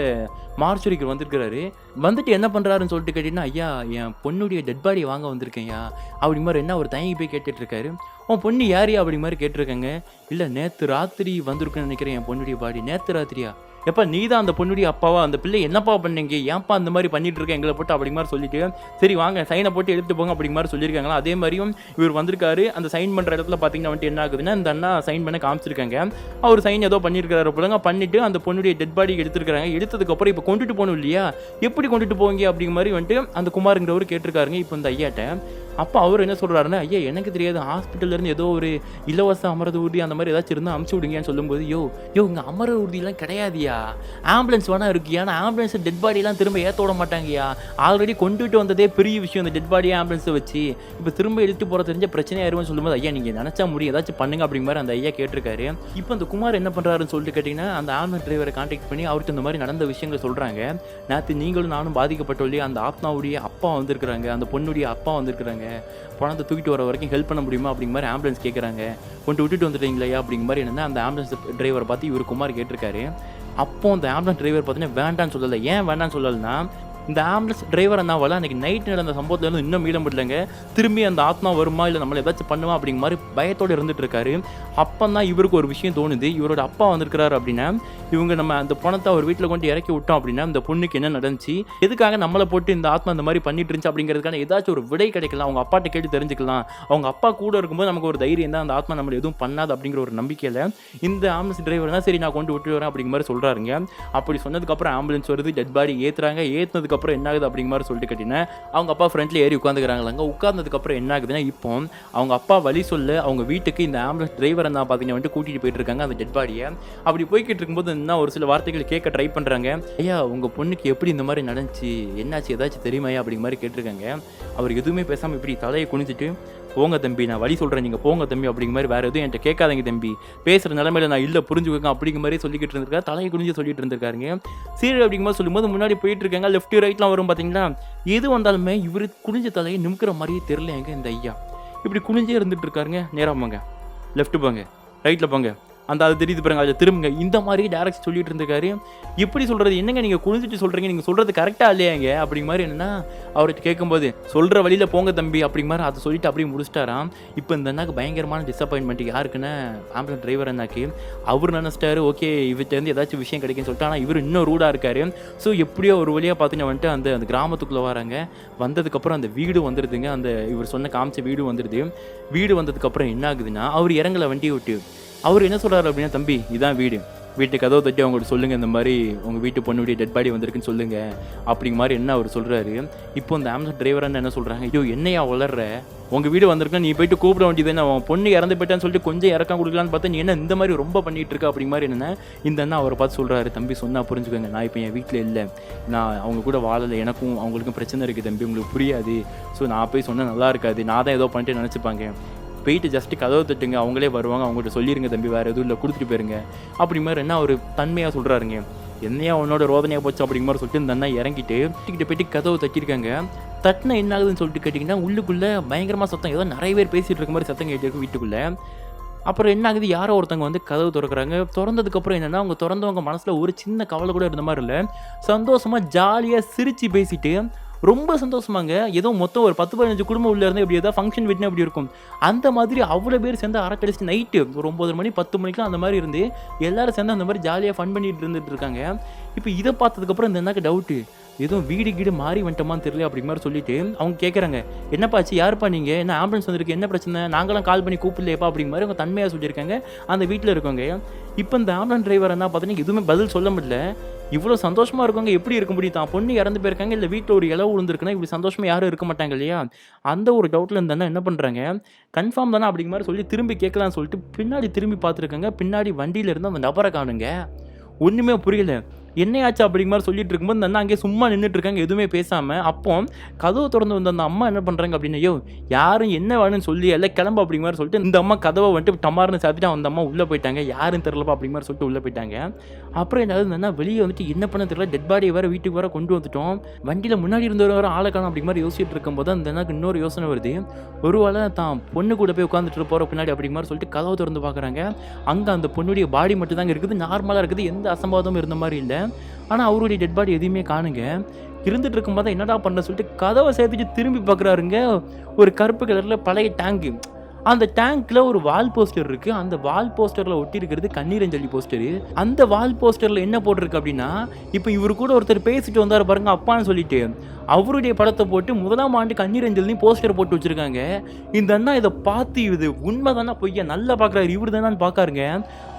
மார்ச்சுரிக்கு வந்திருக்கிறாரு. வந்துட்டு என்ன பண்ணுறாருன்னு சொல்லிட்டு கேட்டிங்கன்னா, ஐயா என் பொண்ணுடைய டெட் பாடியை வாங்க வந்திருக்கேன்யா அப்படி மாதிரி என்ன ஒரு தயங்கி போய் கேட்டுட்ருக்காரு. உன் பொண்ணு யாரையா அப்படி மாதிரி கேட்டிருக்காங்க. இல்லை நேற்று ராத்திரி வந்திருக்குன்னு நினைக்கிறேன் என் பொண்ணுடைய பாடி. நேற்று ராத்திரியா? எப்போ நீ தான் அந்த பொண்ணுடைய அப்பாவா? அந்த பிள்ளை என்னப்பா பண்ணீங்க, ஏன்ப்பா அந்த மாதிரி பண்ணிட்டு இருக்க எங்களை போட்டு அப்படிங்க மாதிரி சொல்லிட்டு, சரி வாங்க சைனை போட்டு எடுத்து போங்க அப்படிங்க மாதிரி சொல்லியிருக்காங்களா. அதே மாதிரியும் இவர் வந்திருக்காரு. அந்த சைன் பண்ணுற இடத்துல பார்த்தீங்கன்னா வந்துட்டு என்ன ஆகுதுன்னா, இந்த அண்ணா சைன் பண்ண காமிச்சிருக்காங்க. அவர் சைன் ஏதோ பண்ணியிருக்காரு போலங்க. பண்ணிட்டு அந்த பொண்ணுடைய டெட் பாடி எடுத்துருக்காங்க. எடுத்ததுக்கப்புறம் இப்போ கொண்டுட்டு போகணும் இல்லையா, எப்படி கொண்டுட்டு போவீங்க அப்படிங்கிற மாதிரி வந்துட்டு அந்த குமாருங்கிறவர் கேட்டிருக்காருங்க இப்போ இந்த ஐயாட்ட. அப்போ அவர் என்ன சொல்கிறாருன்னா, ஐயா எனக்கு தெரியாது, ஹாஸ்பிட்டல்லேருந்து ஏதோ ஒரு இலவச அமரது ஊர்தி அந்த மாதிரி ஏதாச்சும் இருந்தால் அமுச்சு விடுங்கன்னு சொல்லும்போது, யோ இங்கே அமர ஊர்திலாம் கிடையாதுயா, ஆம்புலன்ஸ் வேணா இருக்குயா, ஆனால் ஆம்புலன்ஸ் டெட் பாடியெல்லாம் திரும்ப ஏற்ற விட மாட்டாங்கயா, ஆல்ரெடி கொண்டுட்டு வந்ததே பெரிய விஷயம் இந்த டெட் பாடியை ஆம்புலன்ஸை வச்சு, இப்போ திரும்ப எடுத்து போகிற தெரிஞ்ச பிரச்சனையாயிருன்னு சொல்லும்போது, ஐயா நீங்கள் நினச்சா முடியும் ஏதாச்சும் பண்ணுங்க அப்படிங்கிற மாதிரி அந்த ஐயா கேட்டிருக்காரு. இப்போ அந்த குமார் என்ன பண்ணுறாருன்னு சொல்லிட்டு கேட்டிங்கன்னா, அந்த ஆம்புலன்ஸ் டிரைவரை கான்டாக்ட் பண்ணி அவர்கிட்ட இந்த மாதிரி நடந்த விஷயங்களை சொல்கிறாங்க. நேற்று நீங்களும் நானும் பாதிக்கப்பட்டோம், அந்த ஆத்மாவுடைய அப்பா வந்திருக்கிறாங்க, அந்த பொண்ணுடைய அப்பா வந்திருக்கிறாங்க, பணத்தை தூக்கிட்டு வர வரைக்கும் ஹெல்ப் பண்ண முடியுமா அப்படிங்கிற மாதிரி ஆம்புலன்ஸ் கேட்குறாங்க. கொண்டு விட்டுட்டு வந்துட்டீங்களா அப்படிங்கிற மாதிரி என்னென்னா அந்த ஆம்புலன்ஸ் டிரைவரை பார்த்து இவர் குமார் கேட்டிருக்காரு. அப்போ அந்த ஆம்புலன்ஸ் டிரைவர் பார்த்தீங்கன்னா வேண்டான்னு சொல்லலை. ஏன் வேண்டான்னு சொல்லலைன்னா, இந்த ஆம்புலன்ஸ் டிரைவர் அண்ணாவால் அன்றைக்கி நைட் நடந்த சம்பவத்துலேருந்து இன்னும் மீள முடியலங்க. திரும்பி அந்த ஆத்மா வருமா இல்லை நம்மளை ஏதாச்சும் பண்ணுமா அப்படிங்கிற மாதிரி பயத்தோடு இருந்துட்டு இருக்காரு. அப்போ தான் இவருக்கு ஒரு விஷயம் தோணுது, இவரோட அப்பா வந்திருக்கிறாரு அப்படின்னா, இவங்க நம்ம அந்த பணத்தை அவர் வீட்டில் கொண்டு இறக்கி விட்டோம் அப்படின்னா இந்த பொண்ணுக்கு என்ன நடந்துச்சு, எதுக்காக நம்மளை போட்டு இந்த ஆத்மா இந்த மாதிரி பண்ணிட்டு இருந்துச்சு அப்படிங்கிறதுக்கான ஏதாச்சும் ஒரு விடை கிடைக்கலாம், அவங்க அப்பாட்ட கேட்டு தெரிஞ்சுக்கலாம். அவங்க அப்பா கூட இருக்கும்போது நமக்கு ஒரு தைரியம் தான், அந்த ஆத்மா நம்மளை எதுவும் பண்ணாது அப்படிங்கிற ஒரு நம்பிக்கையில் இந்த ஆம்புலன்ஸ் டிரைவர் தான் சரி நான் கொண்டு விட்டு வரேன் அப்படிங்கிற மாதிரி சொல்கிறாருங்க. அப்படி சொன்னதுக்கப்புறம் ஆம்புலன்ஸ் வருது, டெட் பாடி ஏற்றுறாங்க. ஏற்றுனதுக்கப்புறம் என்ன ஆகுது அப்படிங்கிற மாதிரி சொல்லிட்டு கேட்டீங்கன்னா, அவங்க அப்பா ஃப்ரண்ட்ல ஏறி உட்காந்துக்கிறாங்களாங்க. உட்கார்ந்ததுக்கப்புறம் என்ன ஆகுதுன்னா, இப்போ அவங்க அப்பா வழி சொல்ல அவங்க வீட்டுக்கு இந்த ஆம்புலன்ஸ் டிரைவர் தான் பார்த்தீங்கன்னா வந்துட்டு கூட்டிகிட்டு போயிட்டு இருக்காங்க அந்த டெட் பாடியை. அப்படி போய்கிட்டு இருக்கும்போது என்ன ஒரு சில வார்த்தைகள் கேட்க ட்ரை பண்ணுறாங்க. ஐயா உங்கள் பொண்ணுக்கு எப்படி இந்த மாதிரி நடந்துச்சு, என்னாச்சு ஏதாச்சும் தெரியுமாயா அப்படிங்கிற மாதிரி கேட்டிருக்காங்க. அவர் எதுவுமே பேசாமல் இப்படி தலையை குனிஞ்சிட்டு, போங்க தம்பி நான் வழி சொல்கிறேன், நீங்கள் போங்க தம்பி அப்படிங்கிற மாதிரி, வேறு எதுவும் என்கிட்ட கேட்காதீங்க தம்பி, பேசுகிற நிலமையில நான் இல்லை புரிஞ்சுக்கோங்க அப்படிங்கிற மாதிரி சொல்லிக்கிட்டு இருந்திருக்காரு. தலையை குனிஞ்சு சொல்லிட்டு இருந்திருக்காருங்க. சரி அப்படிங்கிற மாதிரி சொல்லும்போது முன்னாடி போயிட்டு இருக்காங்க. லெஃப்ட் ரைட்லாம் வரும் பார்த்தீங்களா, எது வந்தாலுமே இவர் குனிஞ்ச தலையை நிமிக்கிற மாதிரியே தெரியல எங்க இந்த ஐயா. இப்படி குனிஞ்சே இருந்துட்டு இருக்காருங்க. நேராக போங்க, லெஃப்ட் போங்க, ரைட்டில் போங்க, அந்த அது தெரியுது பாருங்க, அதை திரும்புங்க, இந்த மாதிரி டேரக்ட் சொல்லிட்டு இருந்திருக்காரு. எப்படி சொல்கிறது, என்னங்க நீங்கள் குனிஞ்சிட்டு சொல்கிறீங்க, நீங்கள் சொல்கிறது கரெக்டாக இல்லையாங்க அப்படிங்க மாதிரி என்னென்னா அவர்கிட்ட கேட்கும்போது, சொல்கிற வழியில் போங்க தம்பி அப்படிங்க மாதிரி அதை சொல்லிட்டு அப்படியே முடிச்சிட்டாராம். இப்போ இந்த அண்ணாக்கு பயங்கரமான டிசப்பாயின்மெண்ட் யாருக்குன்னா ஆம்புலன்ஸ் டிரைவர் அண்ணாக்கு. அவர் நினச்சிட்டாரு ஓகே இவர்கிட்டருந்து ஏதாச்சும் விஷயம் கிடைக்குன்னு சொல்லிட்டு, ஆனால் இவர் இன்னும் ரூடாக இருக்காரு. ஸோ எப்படியோ ஒரு வழியாக பார்த்தீங்கன்னா வந்துட்டு அந்த கிராமத்துக்குள்ளே வராங்க. வந்ததுக்கப்புறம் அந்த வீடு வந்துடுதுங்க, அந்த இவர் சொன்ன காமிச்ச வீடு வந்துடுது. வீடு வந்ததுக்கப்புறம் என்ன ஆகுதுன்னா, அவர் இறங்கலை வண்டியை விட்டு. அவர் என்ன சொல்கிறாரு அப்படின்னா, தம்பி இதான் வீடு, வீட்டு கதவை தட்டி அவங்கள்ட்ட சொல்லுங்கள், இந்த மாதிரி உங்கள் வீட்டு பொண்ணுடைய டெட் பாடி வந்திருக்குன்னு சொல்லுங்கள் அப்படிங்க மாதிரி என்ன அவர் சொல்கிறாரு. இப்போ இந்த ஆம்புலன்ஸ் டிரைவரான என்ன சொல்கிறாங்க, ஐயோ என்னையா வளர்ற, உங்கள் வீடு வந்திருக்கா, நீ போயிட்டு கூப்பிட வேண்டியது என்ன, அவன் பொண்ணு இறந்து போயிட்டான்னு சொல்லிட்டு கொஞ்சம் இறக்கம் கொடுக்கலான்னு பார்த்தா நீ என்ன இந்த மாதிரி ரொம்ப பண்ணிட்டு இருக்கா அப்படிங்க மாதிரி என்னென்ன இந்த அண்ணா அவரை பார்த்து சொல்கிறாரு, தம்பி சொன்னால் புரிஞ்சுக்கோங்க, நான் இப்போ என் வீட்டில் இல்லை, நான் அவங்க கூட வாழலை, எனக்கும் அவங்களுக்கும் பிரச்சனை இருக்குது தம்பி, உங்களுக்கு புரியாது, ஸோ நான் போய் சொன்னால் நல்லா இருக்காது, நான் தான் ஏதோ பண்ணிட்டு நினச்சிப்பாங்க, போயிட்டு ஜஸ்ட்டு கதவை தட்டுங்க, அவங்களே வருவாங்க, அவங்கள்ட்ட சொல்லிடுங்க தம்பி, வேறு எதுவும் இல்லை, கொடுத்துட்டு போயிருங்க அப்படி மாதிரி என்ன ஒரு தன்மையாக சொல்கிறாருங்க. என்னையா உன்னோட ரோதனையாக போச்சு அப்படிங்க மாதிரி சொல்லிட்டு இந்த அண்ணா இறங்கிட்டு போயிட்டு கதவை தட்டியிருக்காங்க. தட்டினா என்ன ஆகுதுன்னு சொல்லிட்டு கேட்டிங்கன்னா உள்ளுக்குள்ளே பயங்கரமாக சத்தம், ஏதோ நிறைய பேர் பேசிகிட்டு இருக்க மாதிரி சத்தம் கேட்டு இருக்கும் வீட்டுக்குள்ளே. அப்புறம் என்ன ஆகுது, யாரோ ஒருத்தவங்க வந்து கதவு திறக்கிறாங்க. திறந்ததுக்கப்புறம் என்னென்னா அவங்க திறந்தவங்க மனசில் ஒரு சின்ன கவலை கூட இருந்த மாதிரி இல்லை, சந்தோஷமாக ஜாலியாக சிரித்து பேசிட்டு ரொம்ப சந்தோஷமாங்க. ஏதோ மொத்தம் ஒரு 10-15 குடும்பம் உள்ள இருந்து எப்படி ஏதாவது ஃபங்க்ஷன் வீட்டுனா எப்படி இருக்கும் அந்த மாதிரி அவ்வளோ பேர் சேர்ந்து அரட்டடிச்சு நைட்டு ஒரு 9 மணி 10 மணிக்கெலாம் அந்த மாதிரி இருந்து எல்லாரும் சேர்ந்து அந்த மாதிரி ஜாலியாக ஃபன் பண்ணிட்டு இருந்துட்டு இருக்காங்க. இப்போ இதை பார்த்ததுக்கப்புறம் இந்த எனக்கு டவுட்டு, எதுவும் வீடு கீடு மாறி வந்துட்டோமான்னு தெரியல அப்படி மாதிரி சொல்லிட்டு அவங்க கேட்குறாங்க, என்னப்பா ஆச்சு, யாருப்பா நீங்கள், என்ன ஆம்புலன்ஸ் வந்திருக்கு, என்ன பிரச்சனை, நாங்களாம் கால் பண்ணி கூப்பிடலையப்பா அப்படிங்க மாதிரி அவங்க தன்மையாக சொல்லியிருக்காங்க அந்த வீட்டில் இருக்கவங்க. இப்போ இந்த ஆம்புலன்ஸ் டிரைவர் என்ன பார்த்தீங்கன்னா எதுவுமே பதில் சொல்ல முடியல. இவ்வளோ சந்தோஷமாக இருக்கவங்க எப்படி இருக்க முடியும், தான் பொண்ணு இறந்து போயிருக்காங்க, இல்லை வீட்டில் ஒரு இளவு விழுந்துருக்குன்னா இப்படி சந்தோஷமாக யாரும் இருக்க மாட்டாங்க இல்லையா, அந்த ஒரு டவுட்டில் இருந்தால் என்ன பண்ணுறாங்க, கன்ஃபார்ம் தானே அப்படிங்க மாதிரி சொல்லி திரும்பி கேட்கலான்னு சொல்லிட்டு பின்னாடி திரும்பி பார்த்துருக்காங்க. பின்னாடி வண்டியில் இருந்து அந்த நபரை காணுங்க. ஒன்றுமே புரியல, என்னையாச்சு அப்படிங்க மாதிரி சொல்லிட்டு இருக்கும்போது அந்த அண்ணா அங்கேயே சும்மா நின்றுட்டு இருக்காங்க எதுவுமே பேசாமல். அப்போ கதவை திறந்து வந்த அந்த அம்மா என்ன பண்ணுறாங்க அப்படின்னா, ஐயோ யாரும் என்ன வேணும்னு சொல்லி எல்லாம் கிளம்ப அப்படிங்க மாதிரி சொல்லிட்டு இந்த அம்மா கதவை வந்துட்டு டமார்னு சாத்திட்டு அந்த அம்மா உள்ளே போயிட்டாங்க. யாரும் தெரியலப்பா அப்படிங்க மாதிரி சொல்லிட்டு உள்ளே போயிட்டாங்க. அப்புறம் என்ன இந்த வெளியே வந்துட்டு என்ன பண்ண தெரியல, டெட் பாடியை வேறு வீட்டுக்கு வேறு கொண்டு வந்துட்டோம், வண்டியில் முன்னாடி இருந்தவரை வேறு ஆளை காணும் அப்படிங்க மாதிரி யோசிச்சுட்டு இருக்கும்போது அந்த எனக்கு இன்னொரு யோசனை வருது, ஒரு வேளை தான் பொண்ணு கூட போய் உட்காந்துட்டு போகிற பின்னாடி அப்படிங்க மாதிரி சொல்லிட்டு கதவை திறந்து பார்க்குறாங்க. அங்கே அந்த பொண்ணுடைய பாடி மட்டும் தாங்க இருக்குது, நார்மலாக இருக்குது, எந்த அசம்பாதமும் இருந்த மாதிரி இல்லை. ஆனால் அவருடைய டெட் பாடி எதுவுமே காணுங்க. இருந்துட்டு இருக்கும்போது என்னடா பண்ண சொல்லிட்டு கதவை சேர்த்துட்டு திரும்பி பார்க்குறாருங்க. ஒரு கருப்பு கலரில் பழைய டேங்கு, அந்த டேங்க்ல ஒரு வால் போஸ்டர் இருக்கு. அந்த வால் போஸ்டர்ல ஒட்டி இருக்கிறது கண்ணீரஞ்சலி போஸ்டரு. அந்த வால் போஸ்டர்ல என்ன போட்டிருக்கு அப்படின்னா, இப்போ இவரு கூட ஒருத்தர் பேசிட்டு வந்தாரு பாருங்க அப்பான்னு சொல்லிட்டு, அவருடைய படத்தை போட்டு 1ஆம் ஆண்டு கண்ணீரஞ்சலி போஸ்டர் போட்டு வச்சிருக்காங்க. இந்த அண்ணா இதை பார்த்து இது உண்மைதானா பொய்யா நல்லா பார்க்குறாரு, இவரு தானு பார்க்காருங்க.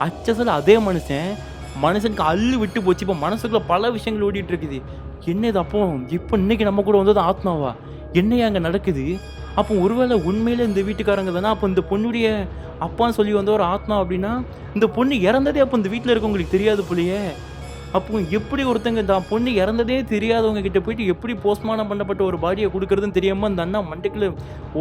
அச்சசல் அதே மனுஷனுக்கு அள்ளு விட்டு போச்சு. இப்போ மனசுக்குள்ள பல விஷயங்கள் ஓடிட்டு இருக்குது. என்ன இது, அப்போ இப்போ இன்னைக்கு நம்ம கூட வந்தது ஆத்மாவா, என்னையா அங்கே நடக்குது, அப்போ ஒருவேளை உண்மையில இந்த வீட்டுக்காரங்க தானே, அப்போ இந்த பொண்ணுடைய அப்பான்னு சொல்லி வந்த ஒரு ஆத்மா அப்படின்னா இந்த பொண்ணு இறந்ததே அப்போ இந்த வீட்டில் இருக்கவங்களுக்கு தெரியாது போலையே. அப்போ எப்படி ஒருத்தங்க தான் பொண்ணு இறந்ததே தெரியாதவங்க கிட்ட போயிட்டு எப்படி போஸ்ட்மார்ட்டம் பண்ணப்பட்ட ஒரு பாடியை கொடுக்குறதுன்னு தெரியாமல் அந்த அண்ணா மண்டைக்குள்ள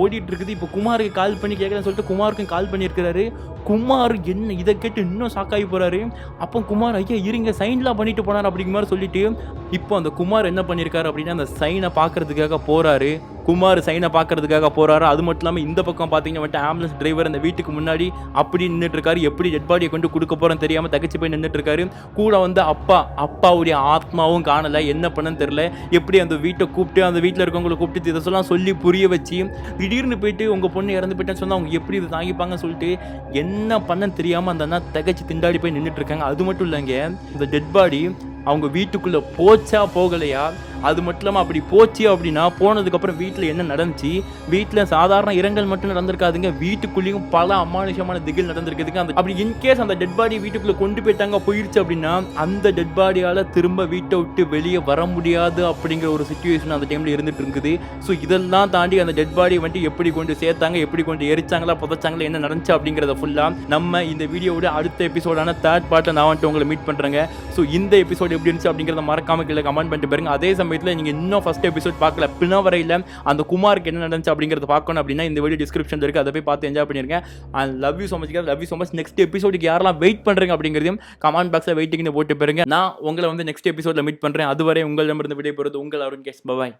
ஓடிட்டு இருக்குது. இப்போ குமாருக்கு கால் பண்ணி கேட்குறேன்னு சொல்லிட்டு குமாருக்கும் கால் பண்ணியிருக்கிறாரு. குமார் என்ன இதை கேட்டு இன்னும் ஷாக்காகி போகிறாரு. அப்போ குமார் ஐயா இருங்க சைன்லாம் பண்ணிட்டு போனார் அப்படிங்கிற மாதிரி சொல்லிட்டு இப்போ அந்த குமார் என்ன பண்ணியிருக்காரு அப்படின்னா அந்த சைனை பார்க்கறதுக்காக போகிறாரு. குமார் சைனை பார்க்கறதுக்காக போகிறாரு. அது மட்டும் இல்லாமல் இந்த பக்கம் பார்த்தீங்கன்னா ஆம்புலன்ஸ் டிரைவர் அந்த வீட்டுக்கு முன்னாடி அப்படி நின்றுட்டு இருக்காரு. எப்படி டெட் பாடியை கொண்டு கொடுக்க போகிறேன்னு தெரியாமல் தகச்சு போய் நின்றுட்டு இருக்காரு. கூட வந்து அப்பாவுடைய ஆத்மாவும் காணலை, என்ன பண்ணன்னு தெரியல. எப்படி அந்த வீட்டை கூப்பிட்டு அந்த வீட்டில் இருக்கவங்களை கூப்பிட்டு இதை சொல்லி புரிய வச்சு திடீர்னு போயிட்டு உங்கள் பொண்ணு இறந்து போயிட்டேன்னு சொன்னால் அவங்க எப்படி இதை தாங்கிப்பாங்கன்னு சொல்லிட்டு என்ன பண்ணன்னு தெரியாமல் அந்த அண்ணா தகச்சு திண்டாடி போய் நின்றுட்டு இருக்காங்க. அது மட்டும் இல்லைங்க, இந்த டெட் பாடி அவங்க வீட்டுக்குள்ளே போச்சா போகலையா, அது மட்டும் இல்லாமல் அப்படி போச்சு அப்படின்னா போனதுக்கப்புறம் வீட்டில் என்ன நடந்துச்சு, வீட்டில் சாதாரண இரங்கல் மட்டும் நடந்திருக்காதுங்க, வீட்டுக்குள்ளேயும் பல அமானுஷமான திகில் நடந்திருக்குதுங்க. அந்த அப்படி இன்கேஸ் அந்த டெட் பாடி வீட்டுக்குள்ளே கொண்டு போயிட்டாங்க போயிடுச்சு அப்படின்னா அந்த டெட் பாடியால் திரும்ப வீட்டை விட்டு வெளியே வர முடியாது அப்படிங்கிற ஒரு சுச்சுவேஷன் அந்த டைமில் இருந்துட்டு இருக்குது. ஸோ இதெல்லாம் தாண்டி அந்த டெட் பாடி வந்துட்டு எப்படி கொண்டு சேர்த்தாங்க, எப்படி கொண்டு எரிச்சாங்களா புதைச்சாங்களா, என்ன நடந்துச்சு அப்படிங்கிறத ஃபுல்லாக நம்ம இந்த வீடியோவோட அடுத்த எபிசோடான 3rd பார்ட்டில் நான் வந்துட்டு உங்களை மீட் பண்ணுறேங்க. ஸோ இந்த எபிசோட் எப்படி இருந்துச்சு அப்படிங்கிறத மறக்காம கீழே கமெண்ட் பண்ணிட்டு பாருங்க. அதே சமயத்தில் நீங்கள் இன்னும் ஃபர்ஸ்ட் எபிசோட் பார்க்கல பின்னா வரையில் அந்த குமாருக்கு என்ன நடந்துச்சு அப்படிங்கிறத பார்க்கணும் அப்படின்னா இந்த வீடியோ டிஸ்கிரிப்ஷனில் இருக்குது, அதை போய் பார்த்து என்ஜாய் பண்ணிருங்க. And love you so much, love you so much. Next எபிசோடுக்கு யாரெல்லாம் வெயிட் பண்ணுறீங்க அப்படிங்கிறதையும் கமெண்ட் பாக்ஸில் வெயிட்டிங்னு போட்டு பாருங்க. நான் உங்களை வந்து நெக்ஸ்ட் எபிசோடில் மீட் பண்ணுறேன். அதுவரை உங்களிடமிருந்து விடைபெறுவது உங்கள் அருண் கேஸ். பாய்.